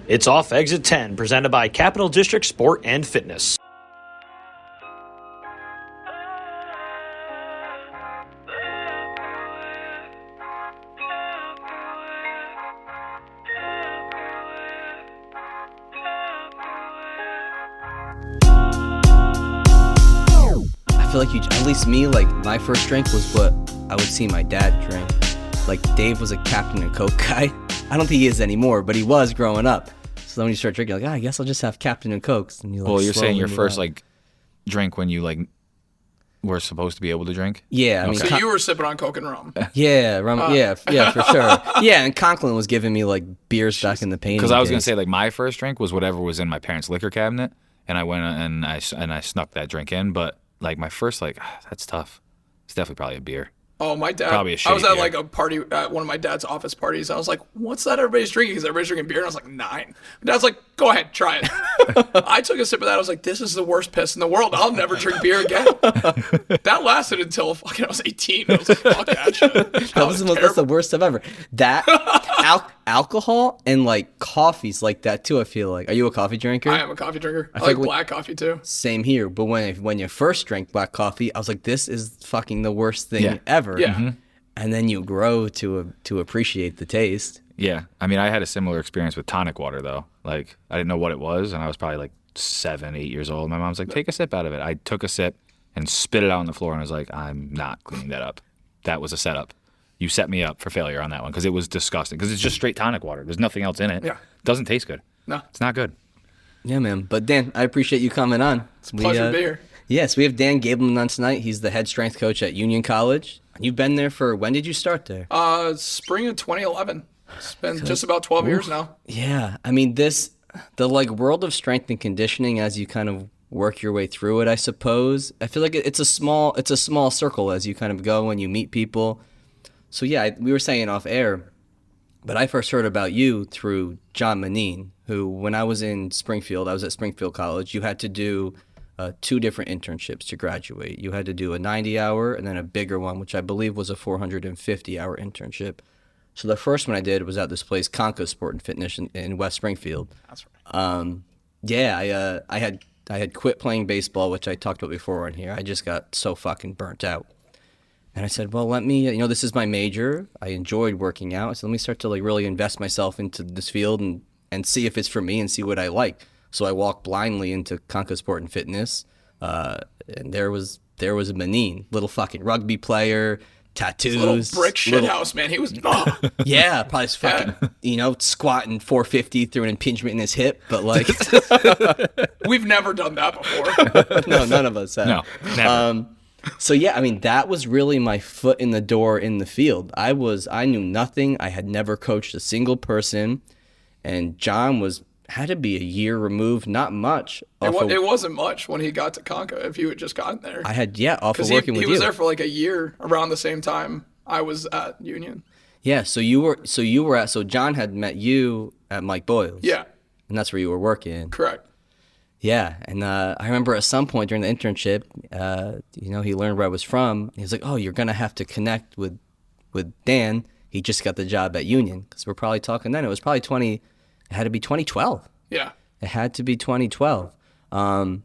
It's off exit 10, presented by Capital District Sport and Fitness. I feel like at least me, like my first drink was what I would see my dad drink. Like Dave was a Captain and Coke guy. I don't think he is anymore, but he was growing up. So then when you start drinking, like, I guess I'll just have Captain and Cokes. And you, like, well, you're saying your first like drink when you like were supposed to be able to drink? Yeah, I mean, so you were sipping on Coke and rum. Yeah, rum. Yeah, for sure. Yeah, and Conklin was giving me like beers back in the painting. Because I was gonna say like my first drink was whatever was in my parents' liquor cabinet, and I went and I snuck that drink in. But like my first that's tough. It's definitely probably a beer. Oh, my dad. Probably a I was at beer. like a party at one of my dad's office parties. I was like, what's that everybody's drinking? Because everybody's drinking beer. And I was like, 9. My dad's like, go ahead, try it. I took a sip of that. I was like, this is the worst piss in the world. I'll never drink beer again. That lasted until fucking I was 18. I was like, fuck that shit. That's the worst stuff ever. That alcohol and like coffees like that too. I feel like. Are you a coffee drinker? I am a coffee drinker. I like black coffee too. Same here. But when you first drank black coffee, I was like, this is fucking the worst thing ever. Yeah. Mm-hmm. And then you grow to appreciate the taste. Yeah, I mean, I had a similar experience with tonic water though. Like I didn't know what it was, and I was probably like 7, 8 years old. My mom's like, take a sip out of it. I took a sip and spit it out on the floor, and I was like, I'm not cleaning that up. That was a setup. You set me up for failure on that one because it was disgusting. Because it's just straight tonic water. There's nothing else in it. Yeah, doesn't taste good. No, it's not good. Yeah, man. But Dan, I appreciate you coming on. It's a pleasure to be here. Yes, we have Dan Gabelman on tonight. He's the head strength coach at Union College. You've been there for, when did you start there? Spring of 2011. It's been just about 12 years now. Yeah, I mean the like world of strength and conditioning as you kind of work your way through it, I suppose. I feel like it's a small circle as you kind of go and you meet people. So yeah, we were saying off air, but I first heard about you through John Manine, who when I was in Springfield, I was at Springfield College, you had to do 2 different internships to graduate. You had to do a 90-hour and then a bigger one, which I believe was a 450-hour internship. So the first one I did was at this place, Conco Sport and Fitness in West Springfield. That's right. I had quit playing baseball, which I talked about before on here. I just got so fucking burnt out. And I said, well, let me, this is my major. I enjoyed working out. So let me start to like really invest myself into this field and see if it's for me and see what I like. So I walked blindly into Conco Sport and Fitness, and there was a Manine, little fucking rugby player, tattoos, little brick shit house, man. He was yeah, probably fucking squatting 450 through an impingement in his hip, but like we've never done that before. No, none of us have. No, never. So yeah, I mean that was really my foot in the door in the field. I knew nothing. I had never coached a single person, and John had to be a year removed, not much. It wasn't much when he got to Conco, if you had just gotten there. I had, off of working with you. He was there for like a year around the same time I was at Union. Yeah, so John had met you at Mike Boyle's. Yeah. And that's where you were working. Correct. Yeah, and I remember at some point during the internship, he learned where I was from. He was like, oh, you're going to have to connect with Dan. He just got the job at Union. Because we're probably talking then. It was probably it had to be 2012. Yeah. It had to be 2012. So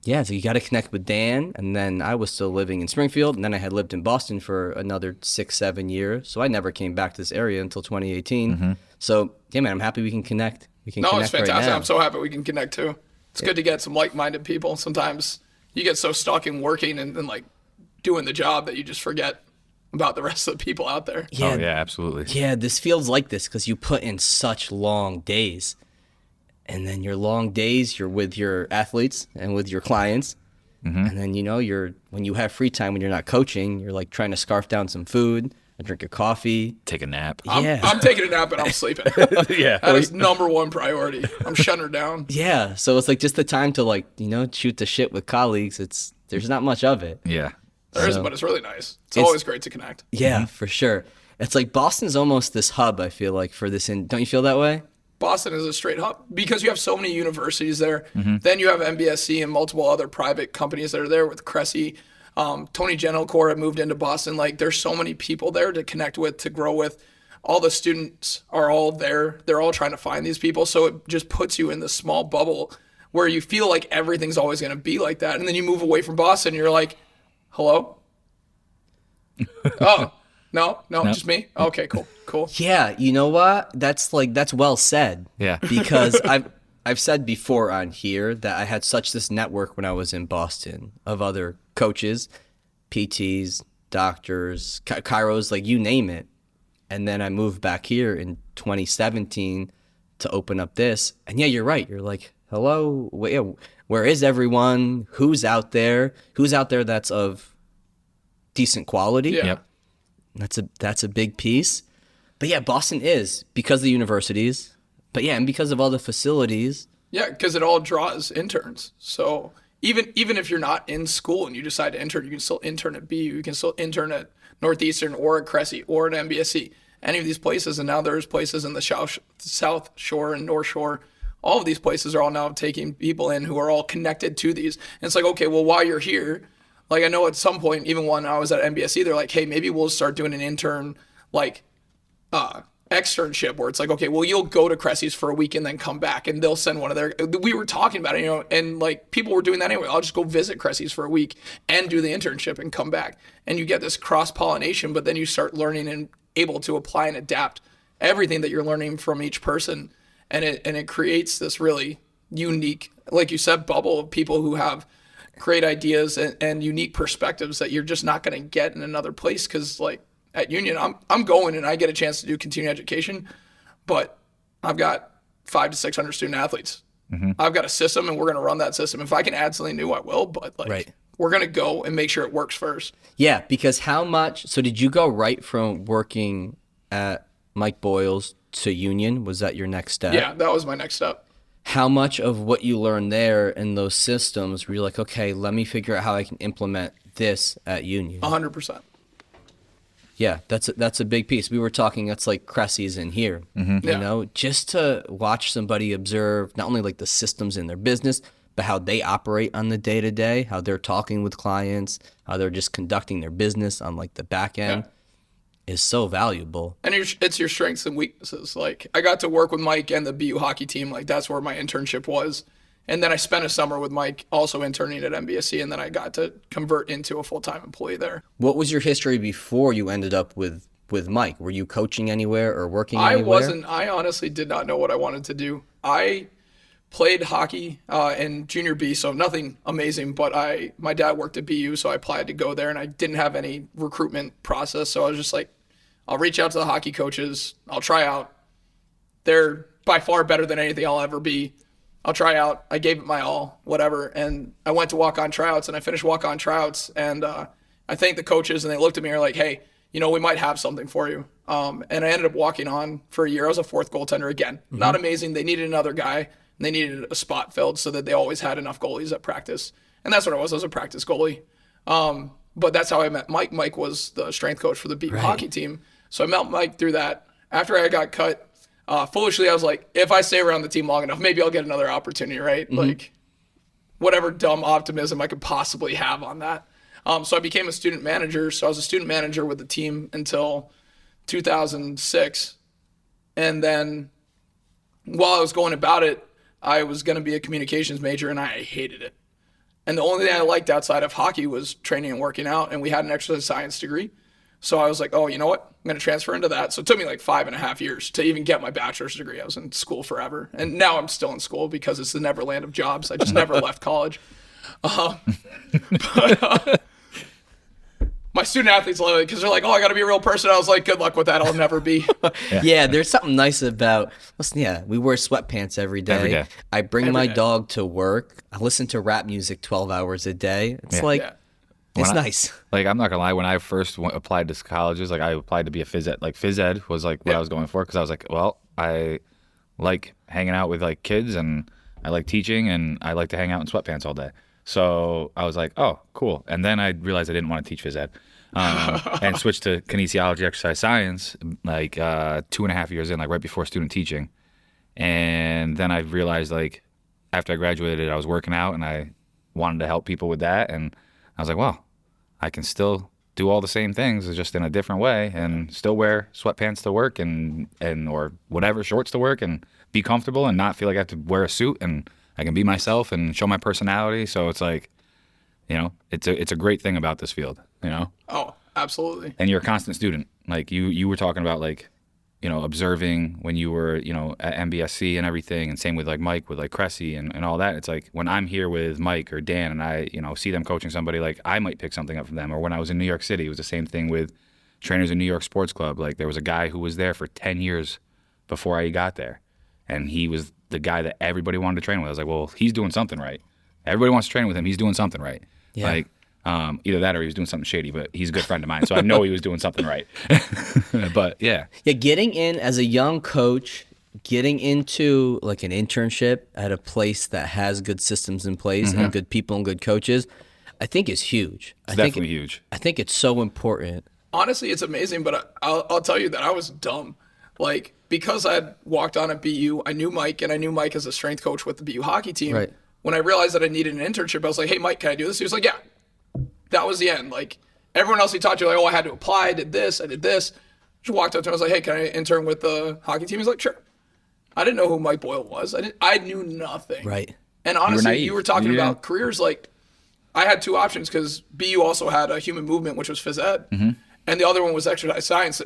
you got to connect with Dan. And then I was still living in Springfield. And then I had lived in Boston for another 6-7 years. So I never came back to this area until 2018. Mm-hmm. So, yeah, man, I'm happy we can connect. It's fantastic. Right now. I'm so happy we can connect, too. It's good to get some like-minded people. Sometimes you get so stuck in working and like doing the job that you just forget about the rest of the people out there. Yeah. Oh, yeah, absolutely. Yeah, this feels like this because you put in such long days. And then your long days, you're with your athletes and with your clients. Mm-hmm. And then, when you have free time, when you're not coaching, you're like trying to scarf down some food, drink a coffee. Take a nap. I'm taking a nap and I'm sleeping. Yeah. That is number one priority. I'm shutting her down. Yeah. So it's like just the time to shoot the shit with colleagues. There's not much of it. Yeah. There isn't, but it's really nice. It's always great to connect. Yeah, for sure. It's like Boston's almost this hub, I feel like, for this. Don't you feel that way? Boston is a straight hub because you have so many universities there. Mm-hmm. Then you have MBSC and multiple other private companies that are there with Cressy. Tony Gentilcore had moved into Boston. Like, there's so many people there to connect with, to grow with. all the students are all there. They're all trying to find these people. So it just puts you in this small bubble where you feel like everything's always going to be like that. And then you move away from Boston and you're like, hello? Oh, no, just me? Okay, cool. Yeah, you know what? That's well said. Yeah. Because I've said before on here that I had such this network when I was in Boston of other coaches, PTs, doctors, chiros, like you name it. And then I moved back here in 2017 to open up this. And yeah, you're right. You're like, hello, where is everyone? Who's out there? Who's out there that's of decent quality? Yeah. Yep. That's a big piece. But yeah, Boston is because of the universities. But yeah, and because of all the facilities. Yeah, because it all draws interns. So even if you're not in school and you decide to intern, you can still intern at BU. You can still intern at Northeastern or at Cressy or at MBSC, any of these places. And now there's places in the South Shore and North Shore. All of these places are all now taking people in who are all connected to these. And it's like, okay, well, while you're here, like I know at some point, even when I was at MBSC, they're like, hey, maybe we'll start doing an intern like externship where it's like, okay, well, you'll go to Cressy's for a week and then come back and they'll send one of their, we were talking about it, and like people were doing that anyway. I'll just go visit Cressy's for a week and do the internship and come back. And you get this cross-pollination, but then you start learning and able to apply and adapt everything that you're learning from each person. And it creates this really unique, like you said, bubble of people who have great ideas and unique perspectives that you're just not going to get in another place. Because like at Union, I'm going and I get a chance to do continuing education, but I've got 500 to 600 student athletes. Mm-hmm. I've got a system and we're going to run that system. If I can add something new, I will. But like right. We're going to go and make sure it works first. Yeah, because so did you go right from working at Mike Boyle's to Union? Was that your next step? Yeah, that was my next step. How much of what you learned there in those systems were you like, okay, let me figure out how I can implement this at Union? 100%. Yeah, that's a big piece. We were talking, that's like Cressy's in here, you know, just to watch somebody observe not only like the systems in their business, but how they operate on the day-to-day, how they're talking with clients, how they're just conducting their business on like the back end is so valuable. And it's your strengths and weaknesses. Like I got to work with Mike and the BU hockey team. Like that's where my internship was. And then I spent a summer with Mike also interning at MBSC, and then I got to convert into a full-time employee there. What was your history before you ended up with Mike? Were you coaching anywhere or working anywhere? I honestly did not know what I wanted to do. I played hockey in junior B, so nothing amazing, but my dad worked at BU, so I applied to go there, and I didn't have any recruitment process, so I was just like, I'll reach out to the hockey coaches. I'll try out. They're by far better than anything I'll ever be. I'll try out. I gave it my all, whatever. And I went to walk-on tryouts, and I finished walk-on tryouts. And I thanked the coaches, and they looked at me and were like, hey, we might have something for you. And I ended up walking on for a year. I was a fourth goaltender again. Mm-hmm. Not amazing. They needed another guy, and they needed a spot filled so that they always had enough goalies at practice. And that's what I was. I was a practice goalie. But that's how I met Mike. Mike was the strength coach for the BU hockey team. So I met Mike through that. After I got cut, foolishly, I was like, if I stay around the team long enough, maybe I'll get another opportunity, right? Mm-hmm. Like, whatever dumb optimism I could possibly have on that. So I became a student manager. So I was a student manager with the team until 2006. And then while I was going about it, I was going to be a communications major, and I hated it. And the only thing I liked outside of hockey was training and working out, and we had an exercise science degree. So I was like, oh, you know what? I'm going to transfer into that. So it took me like 5.5 years to even get my bachelor's degree. I was in school forever. And now I'm still in school because it's the neverland of jobs. I just never left college. My student athletes love it because they're like, oh, I got to be a real person. I was like, good luck with that. I'll never be. Yeah, there's something nice about, we wear sweatpants every day. Every day. I bring my dog to work. I listen to rap music 12 hours a day. It's it's nice. Like, I'm not gonna lie. When I first applied to colleges, like I applied to be a phys ed. Like phys ed was like what I was going for because I was like, well, I like hanging out with like kids and I like teaching and I like to hang out in sweatpants all day. So I was like, oh, cool. And then I realized I didn't want to teach phys ed and switched to kinesiology, exercise science, like 2.5 years in, like right before student teaching. And then I realized, like, after I graduated, I was working out and I wanted to help people with that. And I was like, well, I can still do all the same things, just in a different way, and still wear sweatpants to work and or whatever, shorts to work, and be comfortable and not feel like I have to wear a suit, and I can be myself and show my personality. So it's like, it's a great thing about this field, Oh, absolutely. And you're a constant student. Like you were talking about, like, observing when you were, at MBSC and everything, and same with like Mike, with like Cressy and all that. It's like when I'm here with Mike or Dan and I, see them coaching somebody, like I might pick something up from them. Or when I was in New York City, it was the same thing with trainers in New York Sports Club. Like there was a guy who was there for 10 years before I got there, and he was the guy that everybody wanted to train with. I was like, well, he's doing something right. Everybody wants to train with him. He's doing something right. Yeah. Like, either that or he was doing something shady, but he's a good friend of mine, so I know he was doing something right. But yeah, getting in as a young coach, getting into like an internship at a place that has good systems in place and good people and good coaches, I think is huge. It's definitely huge. I think it's so important. Honestly, it's amazing, but I'll tell you that I was dumb. Like, because I'd walked on at BU, I knew Mike, and I knew Mike as a strength coach with the BU hockey team. Right. When I realized that I needed an internship, I was like, hey, Mike, can I do this? He was like, yeah. That was the end. Like, everyone else he talked to, like, oh, I had to apply, I did this. Just walked up to him, I was like, hey, can I intern with the hockey team? He's like, sure. I didn't know who Mike Boyle was. I knew nothing. Right. And honestly, naive. you were talking Yeah. about careers. Like, I had two options because BU also had a human movement, which was phys ed, and the other one was exercise science,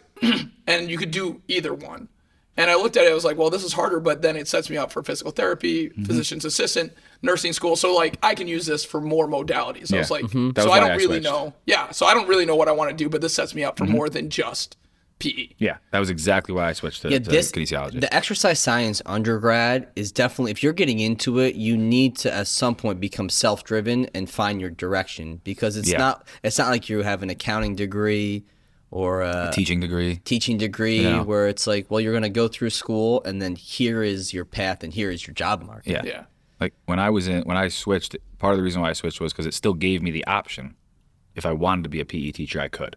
and you could do either one. And I looked at it, I was like, well, this is harder, but then it sets me up for physical therapy, physician's assistant, nursing school. So, like, I can use this for more modalities. I was like, That so was I why don't I really switched. know. Yeah, so I don't really know what I want to do, but this sets me up for more than just PE. Yeah, that was exactly why I switched to kinesiology. The exercise science undergrad is definitely, if you're getting into it, you need to at some point become self-driven and find your direction, because it's not like you have an accounting degree or a teaching degree. where it's like, well, you're going to go through school and then here is your path and here is your job market. Yeah. Like when I switched, part of the reason why I switched was because it still gave me the option. If I wanted to be a PE teacher, I could.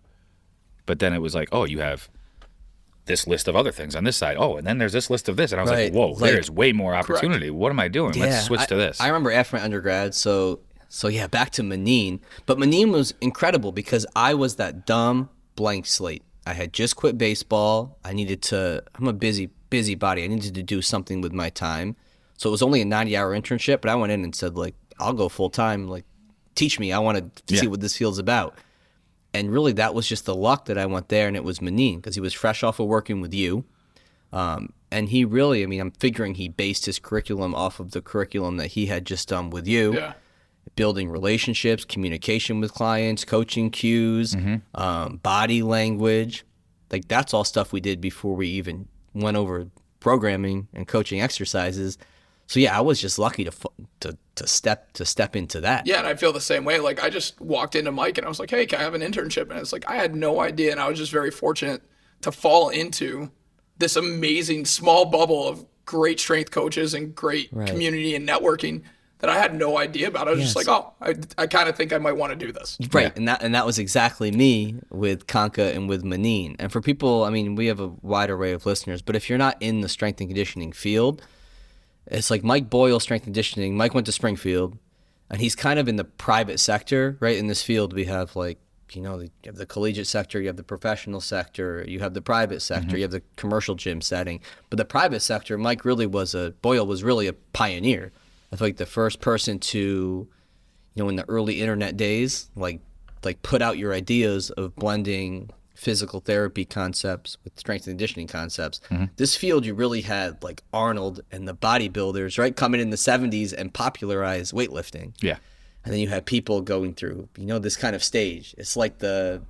But then it was like, oh, you have this list of other things on this side. Oh, and then there's this list of this. And I was like, whoa, there's way more opportunity. What am I doing? Let's switch to this. I remember after my undergrad, so yeah, back to Manine. But Manine was incredible because I was that dumb blank slate. I had just quit baseball. I'm a busy body. I needed to do something with my time. So it was only a 90-hour internship, but I went in and said, like, I'll go full time. Like, teach me. I want to see what this field's about. And really, that was just the luck that I went there, and it was Manine because he was fresh off of working with you. And he really, I'm figuring he based his curriculum off of the curriculum that he had just done with you. Yeah. Building relationships, communication with clients, coaching cues, body language. Like, that's all stuff we did before we even went over programming and coaching exercises. So yeah, I was just lucky to step into that. Yeah, and I feel the same way. Like, I just walked into Mike and I was like, hey, can I have an internship? And it's like, I had no idea. And I was just very fortunate to fall into this amazing small bubble of great strength coaches and great community and networking that I had no idea about. I was just like, oh, I kind of think I might want to do this. Right, yeah. and that was exactly me with Kanka and with Manine. And for people, we have a wide array of listeners, but if you're not in the strength and conditioning field, it's like Mike Boyle, strength and conditioning. Mike went to Springfield, and he's kind of in the private sector, right? In this field, we have you have the collegiate sector, you have the professional sector, you have the private sector, you have the commercial gym setting. But the private sector, Boyle was really a pioneer. I feel like the first person to, in the early internet days, like put out your ideas of blending physical therapy concepts with strength and conditioning concepts. This field, you really had like Arnold and the bodybuilders, right, come in the 70s and popularize weightlifting. Yeah. And then you have people going through, this kind of stage. It's like the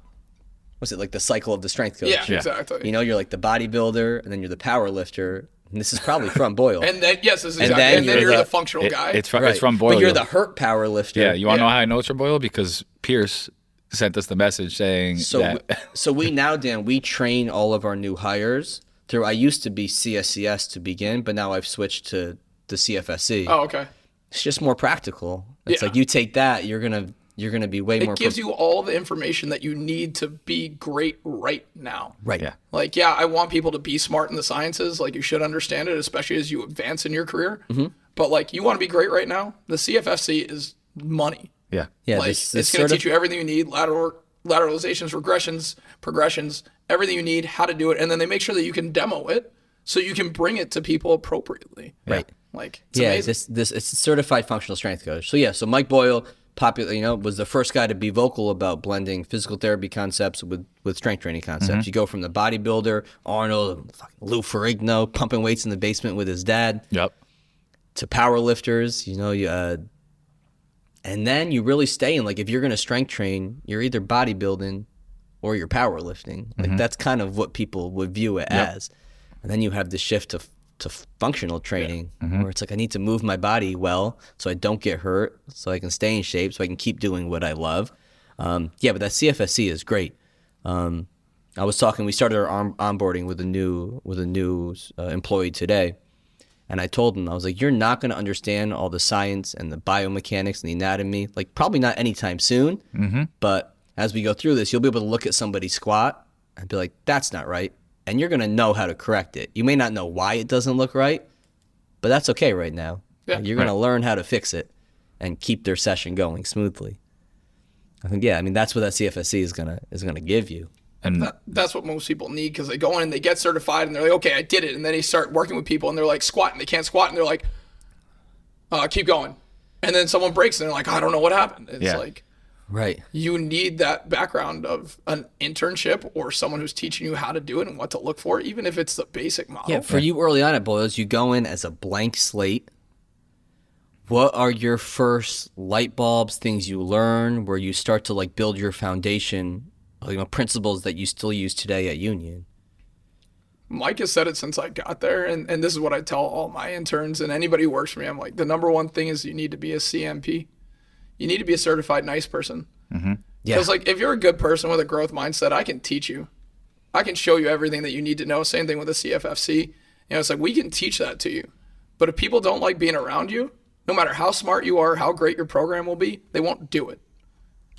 cycle of the strength coach. Yeah, exactly. You're like the bodybuilder, and then you're the power lifter. And this is probably from Boyle. And then, yes, this is exactly. And then you're the functional guy. It's from Boyle. But you're the hurt power lifter. Yeah, you want to know how I know it's from Boyle? Because Pierce sent us the message saying that. So we now, Dan, we train all of our new hires through, I used to be CSCS to begin, but now I've switched to the CFSC. Oh, okay. It's just more practical. It's like you take that, you're gonna be way more. It gives you all the information that you need to be great right now. Right. Yeah. Like, yeah, I want people to be smart in the sciences. Like, you should understand it, especially as you advance in your career. But like, you want to be great right now. The CFFC is money. Yeah. Yeah. Like, it's going to teach you everything you need: lateral work, lateralizations, regressions, progressions, everything you need, how to do it, and then they make sure that you can demo it so you can bring it to people appropriately. Right. Like, it's amazing. This it's a certified functional strength coach. So Mike Boyle, popular, was the first guy to be vocal about blending physical therapy concepts with strength training concepts. You go from the bodybuilder, Arnold, fucking Lou Ferrigno, pumping weights in the basement with his dad, to power lifters, and then you really stay in, like, if you're going to strength train, you're either bodybuilding or you're powerlifting. Like, that's kind of what people would view it as. And then you have the shift to functional training, where it's like, I need to move my body well so I don't get hurt, so I can stay in shape, so I can keep doing what I love. But that CFSC is great. I was talking, we started our onboarding with a new employee today. And I told him, I was like, you're not going to understand all the science and the biomechanics and the anatomy, like, probably not anytime soon. But as we go through this, you'll be able to look at somebody's squat and be like, that's not right. And you're going to know how to correct it. You may not know why it doesn't look right, but that's okay right now. Yeah. You're going to learn how to fix it and keep their session going smoothly. I think, that's what that CFSC is gonna give you. And that's what most people need, because they go in and they get certified and they're like, okay, I did it. And then they start working with people and they're like squatting. They can't squat and they're like, keep going. And then someone breaks and they're like, I don't know what happened. It's like, right. You need that background of an internship or someone who's teaching you how to do it and what to look for, even if it's the basic model. Yeah, for you early on at Boyles, you go in as a blank slate. What are your first light bulbs, things you learn, where you start to, like, build your foundation, principles that you still use today at Union? Mike has said it since I got there, and this is what I tell all my interns and anybody who works for me. I'm like, the number one thing is you need to be a CMP. You need to be a certified nice person. Because, like, if you're a good person with a growth mindset, I can teach you. I can show you everything that you need to know. Same thing with the CFFC. It's like, we can teach that to you. But if people don't like being around you, no matter how smart you are, how great your program will be, they won't do it.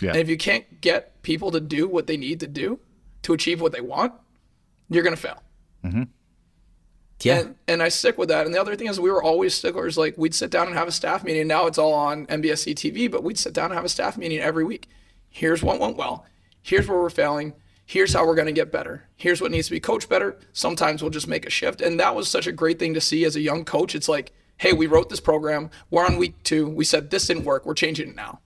And if you can't get people to do what they need to do to achieve what they want, you're going to fail. And I stick with that. And the other thing is, we were always sticklers. Like, we'd sit down and have a staff meeting. Now it's all on MBSC TV, but we'd sit down and have a staff meeting every week. Here's what went well. Here's where we're failing. Here's how we're going to get better. Here's what needs to be coached better. Sometimes we'll just make a shift. And that was such a great thing to see as a young coach. It's like, hey, we wrote this program. We're on week 2. We said this didn't work. We're changing it now.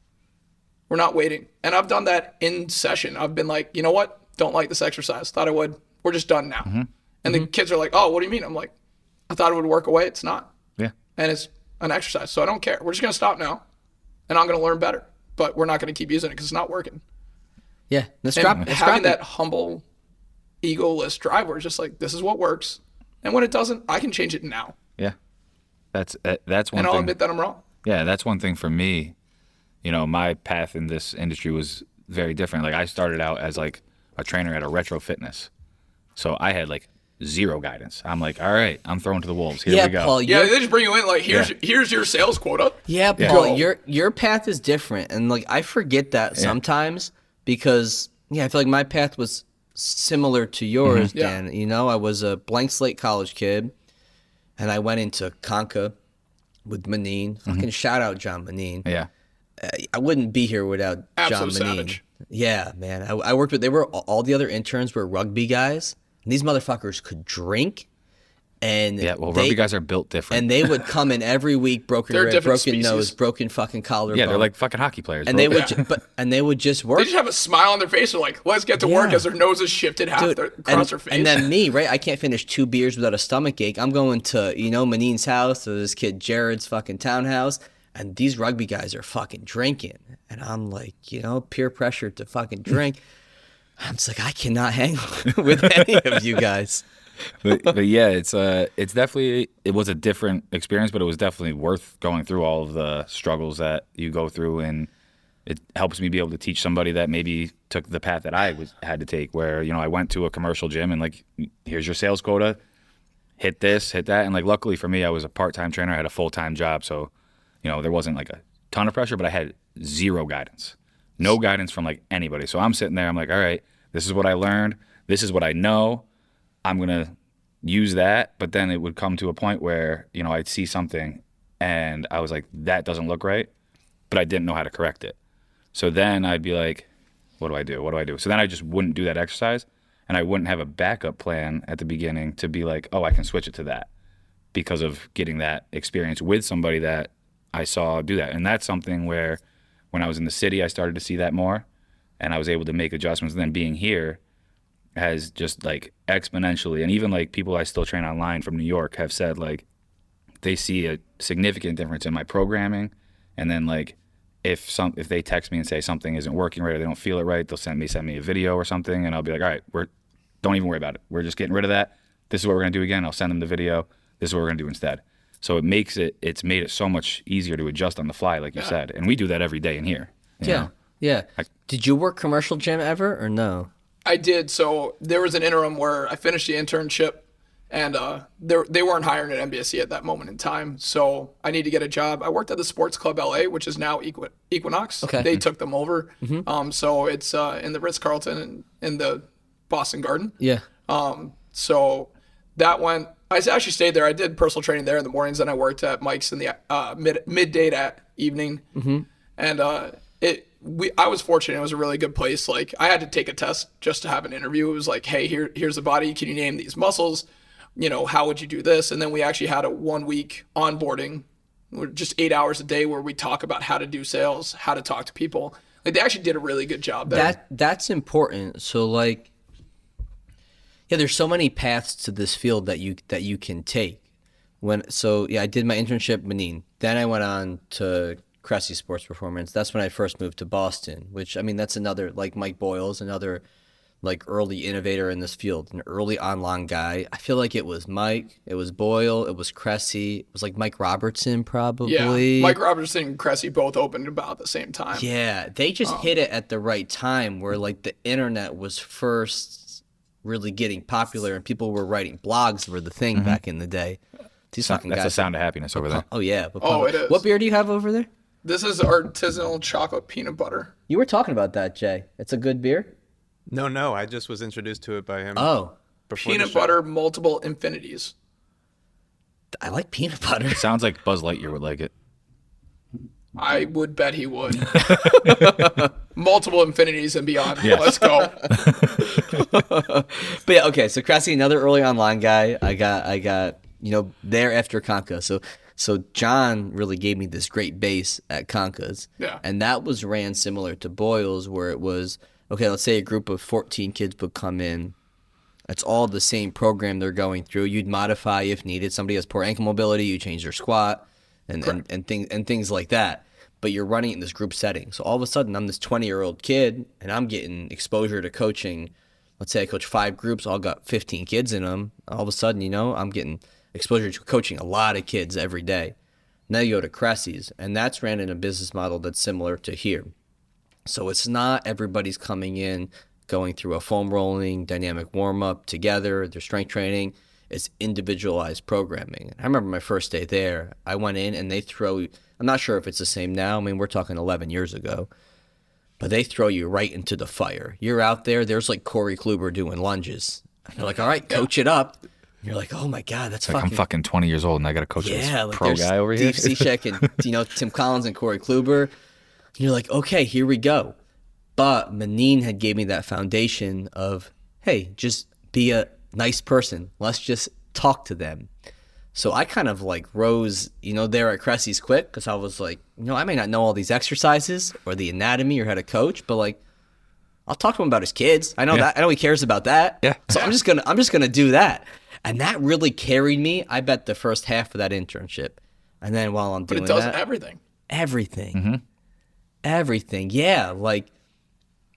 We're not waiting. And I've done that in session. I've been like, you know what? Don't like this exercise. Thought I would. We're just done now. And the kids are like, oh, what do you mean? I'm like, I thought it would work away. It's not. And it's an exercise. So I don't care. We're just going to stop now. And I'm going to learn better. But we're not going to keep using it because it's not working. Having that humble, egoless drive where it's just like, this is what works. And when it doesn't, I can change it now. that's one thing. And I'll admit that I'm wrong. Yeah, that's one thing for me. My path in this industry was very different. Like, I started out as, like, a trainer at a retro fitness. So I had, like, zero guidance. I'm like, all right, I'm throwing to the wolves. Here we go. Paul, they just bring you in like, here's your sales quota. Paul, your path is different. And, like, I forget that sometimes because, I feel like my path was similar to yours, Dan. I was a blank slate college kid, and I went into Conca with Manine. Fucking shout out John Manine. I wouldn't be here without John Manine. Savage. Yeah, man. I worked with, all the other interns were rugby guys. And these motherfuckers could drink. And rugby guys are built different. And they would come in every week, broken rib, broken species. nose, broken fucking collarbone. Yeah, they're like fucking hockey players. And they would just work. They just have a smile on their face. They're like, let's get to work, as their noses shifted across their face. And then me, right? I can't finish 2 beers without a stomach ache. I'm going to, Manine's house or this kid Jared's fucking townhouse. And these rugby guys are fucking drinking. And I'm like, peer pressure to fucking drink. I'm just like, I cannot hang with any of you guys. but yeah, it's definitely, it was a different experience, but it was definitely worth going through all of the struggles that you go through, and it helps me be able to teach somebody that maybe took the path that I had to take, where I went to a commercial gym and like, here's your sales quota, hit this, hit that, and like luckily for me, I was a part-time trainer, I had a full-time job, so there wasn't like a ton of pressure, but I had zero guidance, no guidance from like anybody. So I'm sitting there, I'm like, all right, this is what I learned, this is what I know. I'm going to use that, but then it would come to a point where, I'd see something and I was like, that doesn't look right, but I didn't know how to correct it. So then I'd be like, what do I do? What do I do? So then I just wouldn't do that exercise, and I wouldn't have a backup plan at the beginning to be like, oh, I can switch it to that because of getting that experience with somebody that I saw do that. And that's something where when I was in the city, I started to see that more, and I was able to make adjustments. And then being here has just like exponentially, and even like people I still train online from New York have said like they see a significant difference in my programming. And then like if they text me and say something isn't working right or they don't feel it right, they'll send me a video or something, and I'll be like, all right, don't even worry about it. We're just getting rid of that. This is what we're gonna do again. I'll send them the video. This is what we're gonna do instead. So it's made it so much easier to adjust on the fly, like you said. And we do that every day in here. You know? Yeah. Did you work commercial gym ever or no? I did. So there was an interim where I finished the internship, and they weren't hiring at MBSC at that moment in time. So I need to get a job. I worked at the Sports Club LA, which is now Equinox. Okay. They took them over. So it's in the Ritz-Carlton and in the Boston Garden. Yeah. So that went. I actually stayed there. I did personal training there in the mornings, and I worked at Mike's in the midday to evening. And I was fortunate. It was a really good place. Like I had to take a test just to have an interview. It was like, hey, here's the body. Can you name these muscles? You know, how would you do this? And then we actually had a 1 week onboarding, just 8 hours a day, where we talk about how to do sales, how to talk to people. Like they actually did a really good job there. That's important. So like, yeah, there's so many paths to this field that you can take. I did my internship at Menin. Then I went on to Cressy Sports Performance. That's when I first moved to Boston, which, I mean, that's another, like Mike Boyle is another like early innovator in this field, an early online guy. I feel like it was Mike, it was Boyle, it was Cressy, it was like Mike Robertson probably. Yeah, Mike Robertson and Cressy both opened about the same time. Yeah, they just hit it at the right time where like the internet was first really getting popular and people were writing blogs were the thing back in the day. These fucking That's guys. the sound of happiness over there. Oh yeah. It is. What beer do you have over there? This is artisanal chocolate peanut butter. You were talking about that, Jay. It's a good beer? No, I just was introduced to it by him. Oh. Before the Peanut show. butter, multiple infinities. I like peanut butter. Sounds like Buzz Lightyear would like it. I would bet he would. Multiple infinities and beyond. Yes. Let's go. But yeah, okay, so Cressy, another early online guy. I got there after Conca. So John really gave me this great base at Conca's. Yeah. And that was ran similar to Boyle's, where it was, okay, let's say a group of 14 kids would come in. It's all the same program they're going through. You'd modify if needed. Somebody has poor ankle mobility, you change their squat and things like that. But you're running it in this group setting. So all of a sudden, I'm this 20-year-old kid, and I'm getting exposure to coaching. Let's say I coach 5 groups, all got 15 kids in them. All of a sudden, I'm getting exposure to coaching a lot of kids every day. Now you go to Cressy's, and that's ran in a business model that's similar to here. So it's not everybody's coming in, going through a foam rolling, dynamic warm-up together, their strength training. It's individualized programming. I remember my first day there, I went in and they throw, I'm not sure if it's the same now. I mean, we're talking 11 years ago. But they throw you right into the fire. You're out there, there's like Corey Kluber doing lunges. And they're like, all right, coach it up. And you're like, oh my God, that's Like I'm fucking 20 years old and I got to coach this like pro there's guy over here. Steve Cishek and Tim Collins and Corey Kluber. And you're like, okay, here we go. But Menin had gave me that foundation of, hey, just be a nice person. Let's just talk to them. So I kind of like rose, there at Cressy's quick because I was like, I may not know all these exercises or the anatomy or how to coach, but like, I'll talk to him about his kids. I know that. I know he cares about that. Yeah. So I'm just gonna do that. And that really carried me, I bet, the first half of that internship. And then while I'm doing But it does that, everything. everything. Yeah, like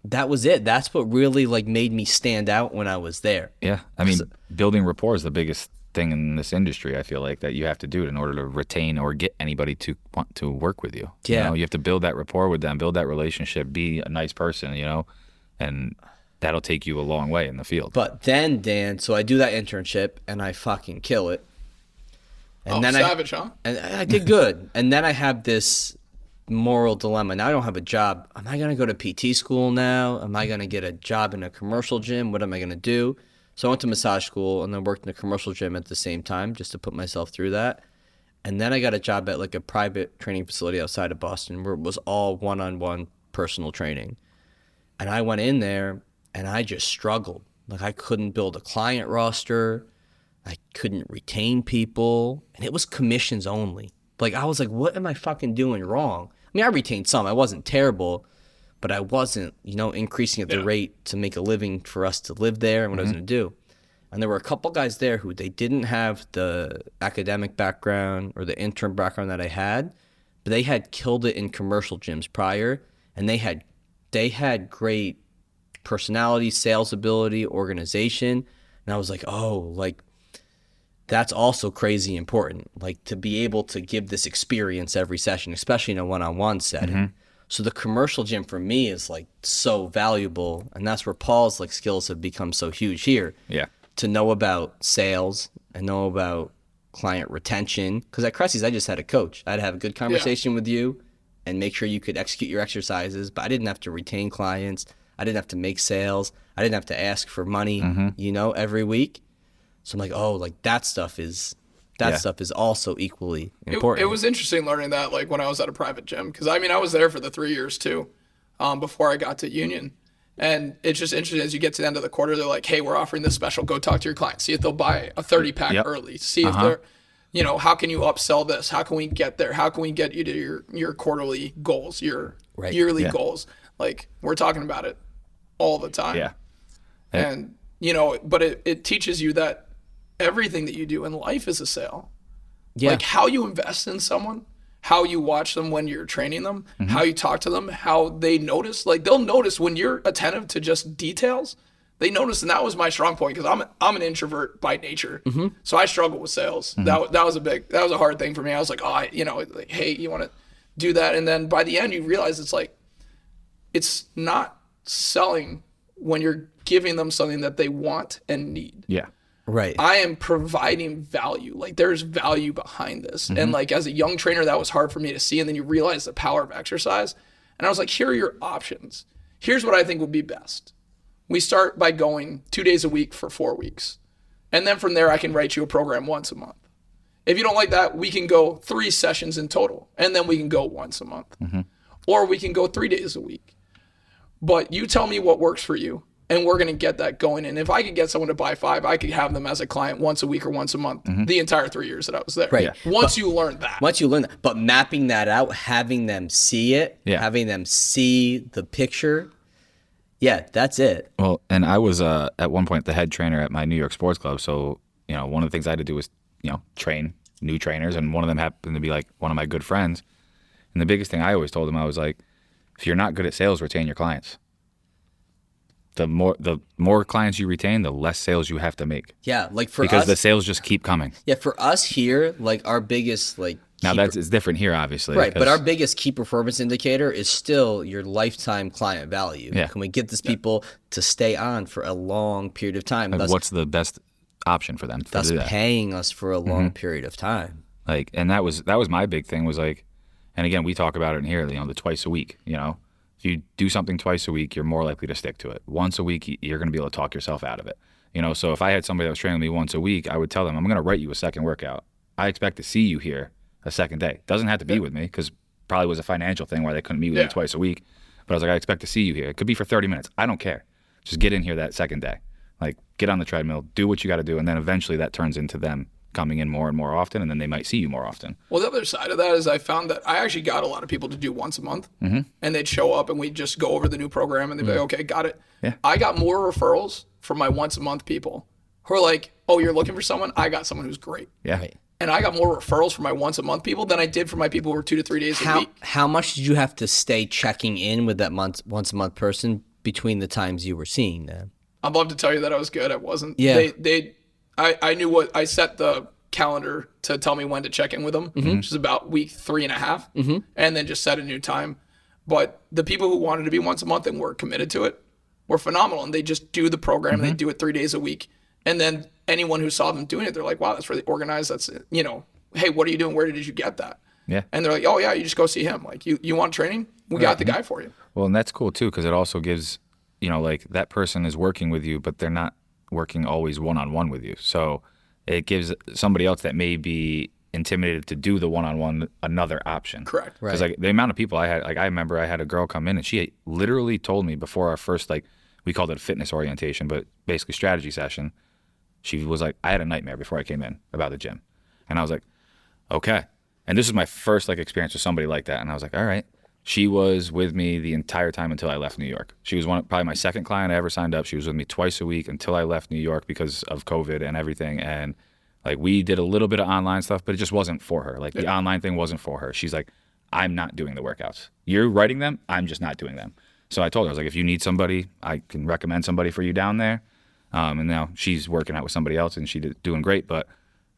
that was it. That's what really like made me stand out when I was there. Yeah. I mean, building rapport is the biggest thing in this industry, I feel like, that you have to do it in order to retain or get anybody to want to work with you. Yeah. You have to build that rapport with them, build that relationship, be a nice person, and that'll take you a long way in the field. But then, Dan, so I do that internship and I fucking kill it. And then savage, huh? And I did good. And then I have this moral dilemma. Now I don't have a job. Am I going to go to PT school now? Am I going to get a job in a commercial gym? What am I going to do? So I went to massage school and then worked in a commercial gym at the same time just to put myself through that. And then I got a job at like a private training facility outside of Boston where it was all one-on-one personal training. And I went in there and I just struggled. Like I couldn't build a client roster. I couldn't retain people. And it was commissions only. Like I was like, what am I fucking doing wrong? I mean, I retained some. I wasn't terrible, but I wasn't, increasing at the rate to make a living for us to live there and what I was going to do. And there were a couple guys there who they didn't have the academic background or the intern background that I had, but they had killed it in commercial gyms prior, and they had great personality, sales ability, organization. And I was like, oh, like that's also crazy important, like to be able to give this experience every session, especially in a one-on-one setting. So the commercial gym for me is like so valuable, and that's where Paul's like skills have become so huge here. Yeah. To know about sales and know about client retention. Because at Cressy's, I just had a coach. I'd have a good conversation with you and make sure you could execute your exercises, but I didn't have to retain clients. I didn't have to make sales. I didn't have to ask for money, every week. So I'm like, oh, like that stuff is also equally important. It was interesting learning that, like when I was at a private gym, because I mean I was there for the 3 years too, before I got to Union, and it's just interesting as you get to the end of the quarter, they're like, hey, we're offering this special. Go talk to your clients, see if they'll buy a 30-pack early, see if they're, how can you upsell this? How can we get there? How can we get you to your quarterly goals, your yearly goals? Like we're talking about it all the time. Yeah. And but it teaches you that everything that you do in life is a sale. Yeah. Like how you invest in someone, how you watch them when you're training them, how you talk to them, how they notice. Like they'll notice when you're attentive to just details. They notice, and that was my strong point because I'm an introvert by nature, so I struggle with sales. That was a hard thing for me. I was like, like, hey, you want to do that, and then by the end you realize it's like, it's not selling when you're giving them something that they want and need. Yeah. Right. I am providing value. Like there's value behind this. And like as a young trainer, that was hard for me to see. And then you realize the power of exercise. And I was like, here are your options. Here's what I think would be best. We start by going 2 days a week for 4 weeks. And then from there, I can write you a program once a month. If you don't like that, we can go 3 sessions in total. And then we can go once a month. Or we can go 3 days a week. But you tell me what works for you. And we're going to get that going. And if I could get someone to buy 5, I could have them as a client once a week or once a month the entire 3 years that I was there. Right. Once you learn that. But mapping that out, having them see it, having them see the picture, that's it. Well, and I was at one point the head trainer at my New York sports club. So, one of the things I had to do was, train new trainers. And one of them happened to be like one of my good friends. And the biggest thing I always told him, I was like, if you're not good at sales, retain your clients. The more clients you retain, the less sales you have to make. Yeah, like for us, because the sales just keep coming. Yeah, for us here, like our biggest now it's different here, obviously. Right, but our biggest key performance indicator is still your lifetime client value. Yeah. Can we get these people to stay on for a long period of time? Like what's the best option for them? Thus paying us for a long period of time. Like, and that was my big thing was like, and again, we talk about it in here, the twice a week, If you do something twice a week, you're more likely to stick to it. Once a week, you're going to be able to talk yourself out of it. So if I had somebody that was training me once a week, I would tell them, I'm going to write you a second workout. I expect to see you here a second day. Doesn't have to be with me because probably was a financial thing why they couldn't meet with me twice a week. But I was like, I expect to see you here. It could be for 30 minutes. I don't care. Just get in here that second day. Like get on the treadmill, do what you got to do. And then eventually that turns into them coming in more and more often, and then they might see you more often. Well, the other side of that is I found that I actually got a lot of people to do once a month, and they'd show up and we'd just go over the new program, and they'd be like, okay, got it. Yeah. I got more referrals from my once a month people who are like, oh, you're looking for someone? I got someone who's great. Yeah. And I got more referrals from my once a month people than I did for my people who were 2 to 3 days a week. How much did you have to stay checking in with that once a month person between the times you were seeing them? I'd love to tell you that I was good. I wasn't. Yeah. I knew what I set the calendar to tell me when to check in with them, which is about week 3.5, and then just set a new time. But the people who wanted to be once a month and were committed to it were phenomenal, and they just do the program and they do it 3 days a week. And then anyone who saw them doing it, they're like, wow, that's really organized. That's, hey, what are you doing? Where did you get that? Yeah. And they're like, oh yeah, you just go see him. Like you want training? We got the guy for you. Well, and that's cool too, because it also gives, like that person is working with you, but they're not working always one-on-one with you. So it gives somebody else that may be intimidated to do the one-on-one another option. Correct. Right. Because like the amount of people I had, like I remember I had a girl come in and she literally told me before our first, like we called it fitness orientation, but basically strategy session. She was like, I had a nightmare before I came in about the gym. And I was like, okay. And this is my first like experience with somebody like that. And I was like, all right. She was with me the entire time until I left New York. She was probably my second client I ever signed up. She was with me twice a week until I left New York because of COVID and everything. And like we did a little bit of online stuff, but it just wasn't for her. Like the online thing wasn't for her. She's like, I'm not doing the workouts. You're writing them. I'm just not doing them. So I told her, I was like, if you need somebody, I can recommend somebody for you down there. And now she's working out with somebody else and she's doing great. But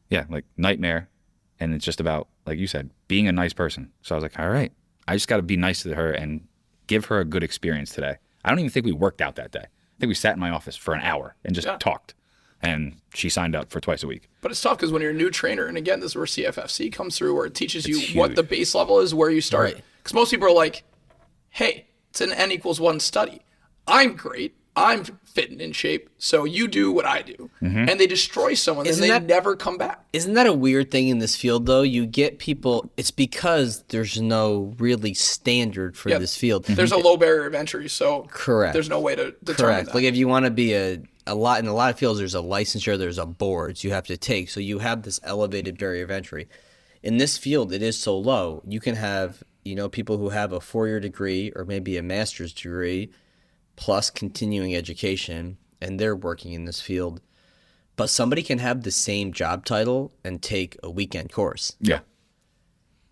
yeah, like nightmare. And it's just about, like you said, being a nice person. So I was like, all right, I just got to be nice to her and give her a good experience today. I don't even think we worked out that day. I think we sat in my office for an hour and just talked. And she signed up for twice a week. But it's tough because when you're a new trainer, and again, this is where CFFC comes through, where it teaches you huge. what the base level is, where you start. Right. Because most people are like, hey, it's an N=1 study. I'm great. I'm fit and in shape. So you do what I do. Mm-hmm. And they destroy someone and they never come back. Isn't that a weird thing in this field, though? You get people, it's because there's no really standard for this field. There's a low barrier of entry. So Correct. there's no way to determine Correct. that. Like if you want to be in a lot of fields, there's a licensure, there's a boards you have to take. So you have this elevated barrier of entry. In this field, it is so low. You can have, people who have a 4-year degree or maybe a master's degree plus continuing education, and they're working in this field. But somebody can have the same job title and take a weekend course. Yeah.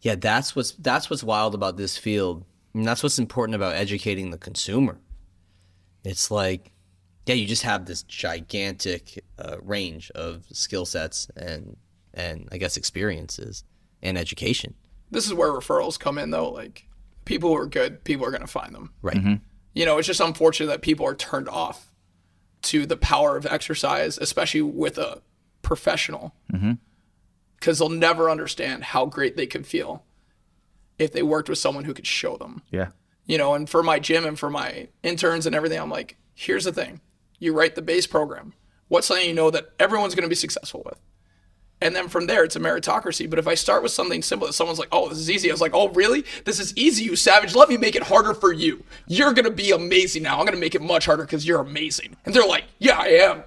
Yeah, that's what's wild about this field. And that's what's important about educating the consumer. It's like, yeah, you just have this gigantic range of skill sets and I guess experiences and education. This is where referrals come in, though. Like, people who are good, people are going to find them. Right. Mm-hmm. It's just unfortunate that people are turned off to the power of exercise, especially with a professional, because they'll never understand how great they could feel if they worked with someone who could show them. Yeah. And for my gym and for my interns and everything, I'm like, here's the thing. You write the base program. What's something that everyone's going to be successful with? And then from there, it's a meritocracy. But if I start with something simple that someone's like, oh, this is easy. I was like, oh, really? This is easy, you savage. Let me make it harder for you. You're going to be amazing now. I'm going to make it much harder because you're amazing. And they're like, yeah, I am.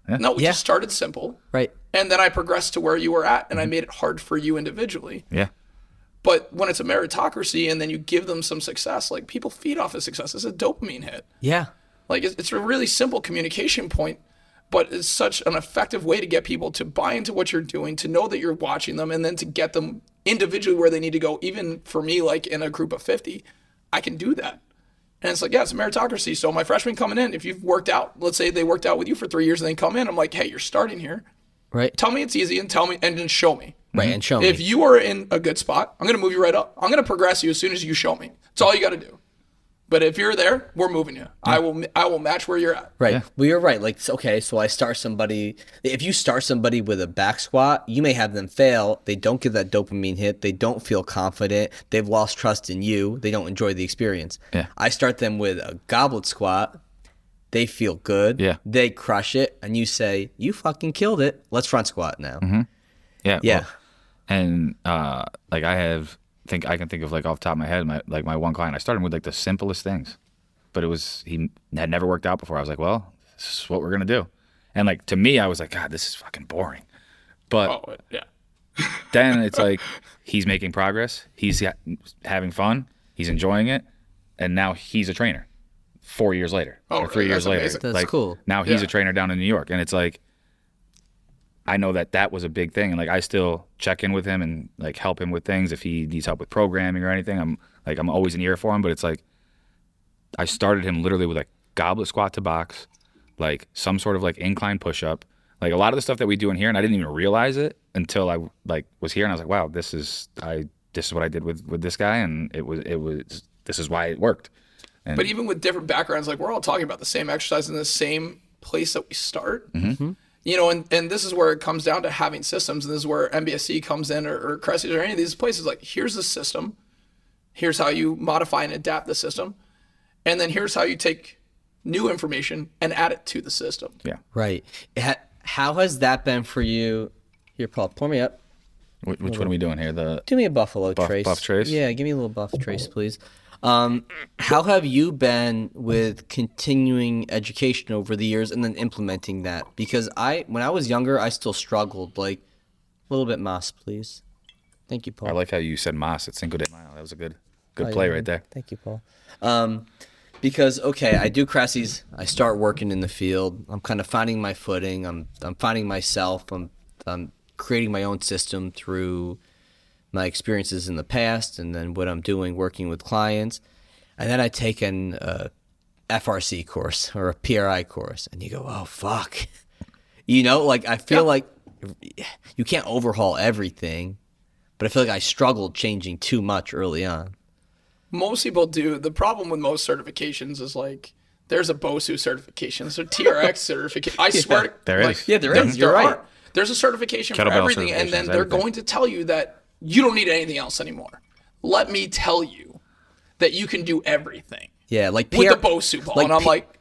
Yeah. No, we just started simple. Right. And then I progressed to where you were at, and I made it hard for you individually. Yeah. But when it's a meritocracy and then you give them some success, like people feed off of success. It's a dopamine hit. Yeah. Like it's a really simple communication point. But it's such an effective way to get people to buy into what you're doing, to know that you're watching them, and then to get them individually where they need to go. Even for me, like in a group of 50, I can do that. And it's like, yeah, it's a meritocracy. So my freshmen coming in, if you've worked out, let's say they worked out with you for 3 years and they come in, I'm like, hey, you're starting here. Right. Tell me it's easy and tell me and then show me. Right, and show me. If you are in a good spot, I'm going to move you right up. I'm going to progress you as soon as you show me. That's all you got to do. But if you're there, we're moving you. I will match where you're at. Right. Yeah. Well, you're right. Like, okay, so I start somebody. If you start somebody with a back squat, you may have them fail. They don't get that dopamine hit. They don't feel confident. They've lost trust in you. They don't enjoy the experience. Yeah. I start them with a goblet squat. They feel good. Yeah. They crush it. And you say, you fucking killed it. Let's front squat now. Mm-hmm. Yeah. Yeah. Well, and like I can think of like off the top of my head, my one client, I started with like the simplest things, but he had never worked out before. I was like, well, this is what we're going to do. And like, to me, I was like, God, this is fucking boring. But then it's like, he's making progress. He's having fun. He's enjoying it. And now he's a trainer 4 years later or 3 years later. Amazing. That's like, cool. Now he's a trainer down in New York. And it's like, I know that was a big thing, and like I still check in with him and like help him with things if he needs help with programming or anything. I'm always an ear for him, but it's like I started him literally with like goblet squat to box, like some sort of like incline push up, like a lot of the stuff that we do in here, and I didn't even realize it until I like was here, and I was like, wow, this is what I did with this guy, and it was this is why it worked. And, but even with different backgrounds, like we're all talking about the same exercise in the same place that we start. Mm-hmm. And this is where it comes down to having systems, and this is where MBSC comes in, or Cressy's, or any of these places. Like, here's the system, here's how you modify and adapt the system, and then here's how you take new information and add it to the system. Yeah. Right. How has that been for you? Here, Paul, pour me up. Which one are we doing here? The Do me a buffalo trace. buff trace? Yeah, give me a little buff trace, please. How have you been with continuing education over the years and then implementing that? Because when I was younger, I still struggled. Like, a little bit Mas, please. Thank you, Paul. I like how you said Mas at Cinco de Mayo. That was a good play right there. Thank you, Paul. Because I do Cressies. I start working in the field. I'm kind of finding my footing. I'm finding myself. I'm creating my own system through my experiences in the past, and then what I'm doing working with clients. And then I take an FRC course or a PRI course, and you go, oh fuck, I feel like you can't overhaul everything, but I feel like I struggled changing too much early on. Most people do. The problem with most certifications is like there's a BOSU certification, there's a TRX certification. I swear, there is. Yeah, there is. You're right. There's a certification for Kettlebell everything, and then certifications, they're everything. going to tell you that you don't need anything else anymore. Let me tell you that you can do everything Yeah, like with the BOSU ball, and I'm like,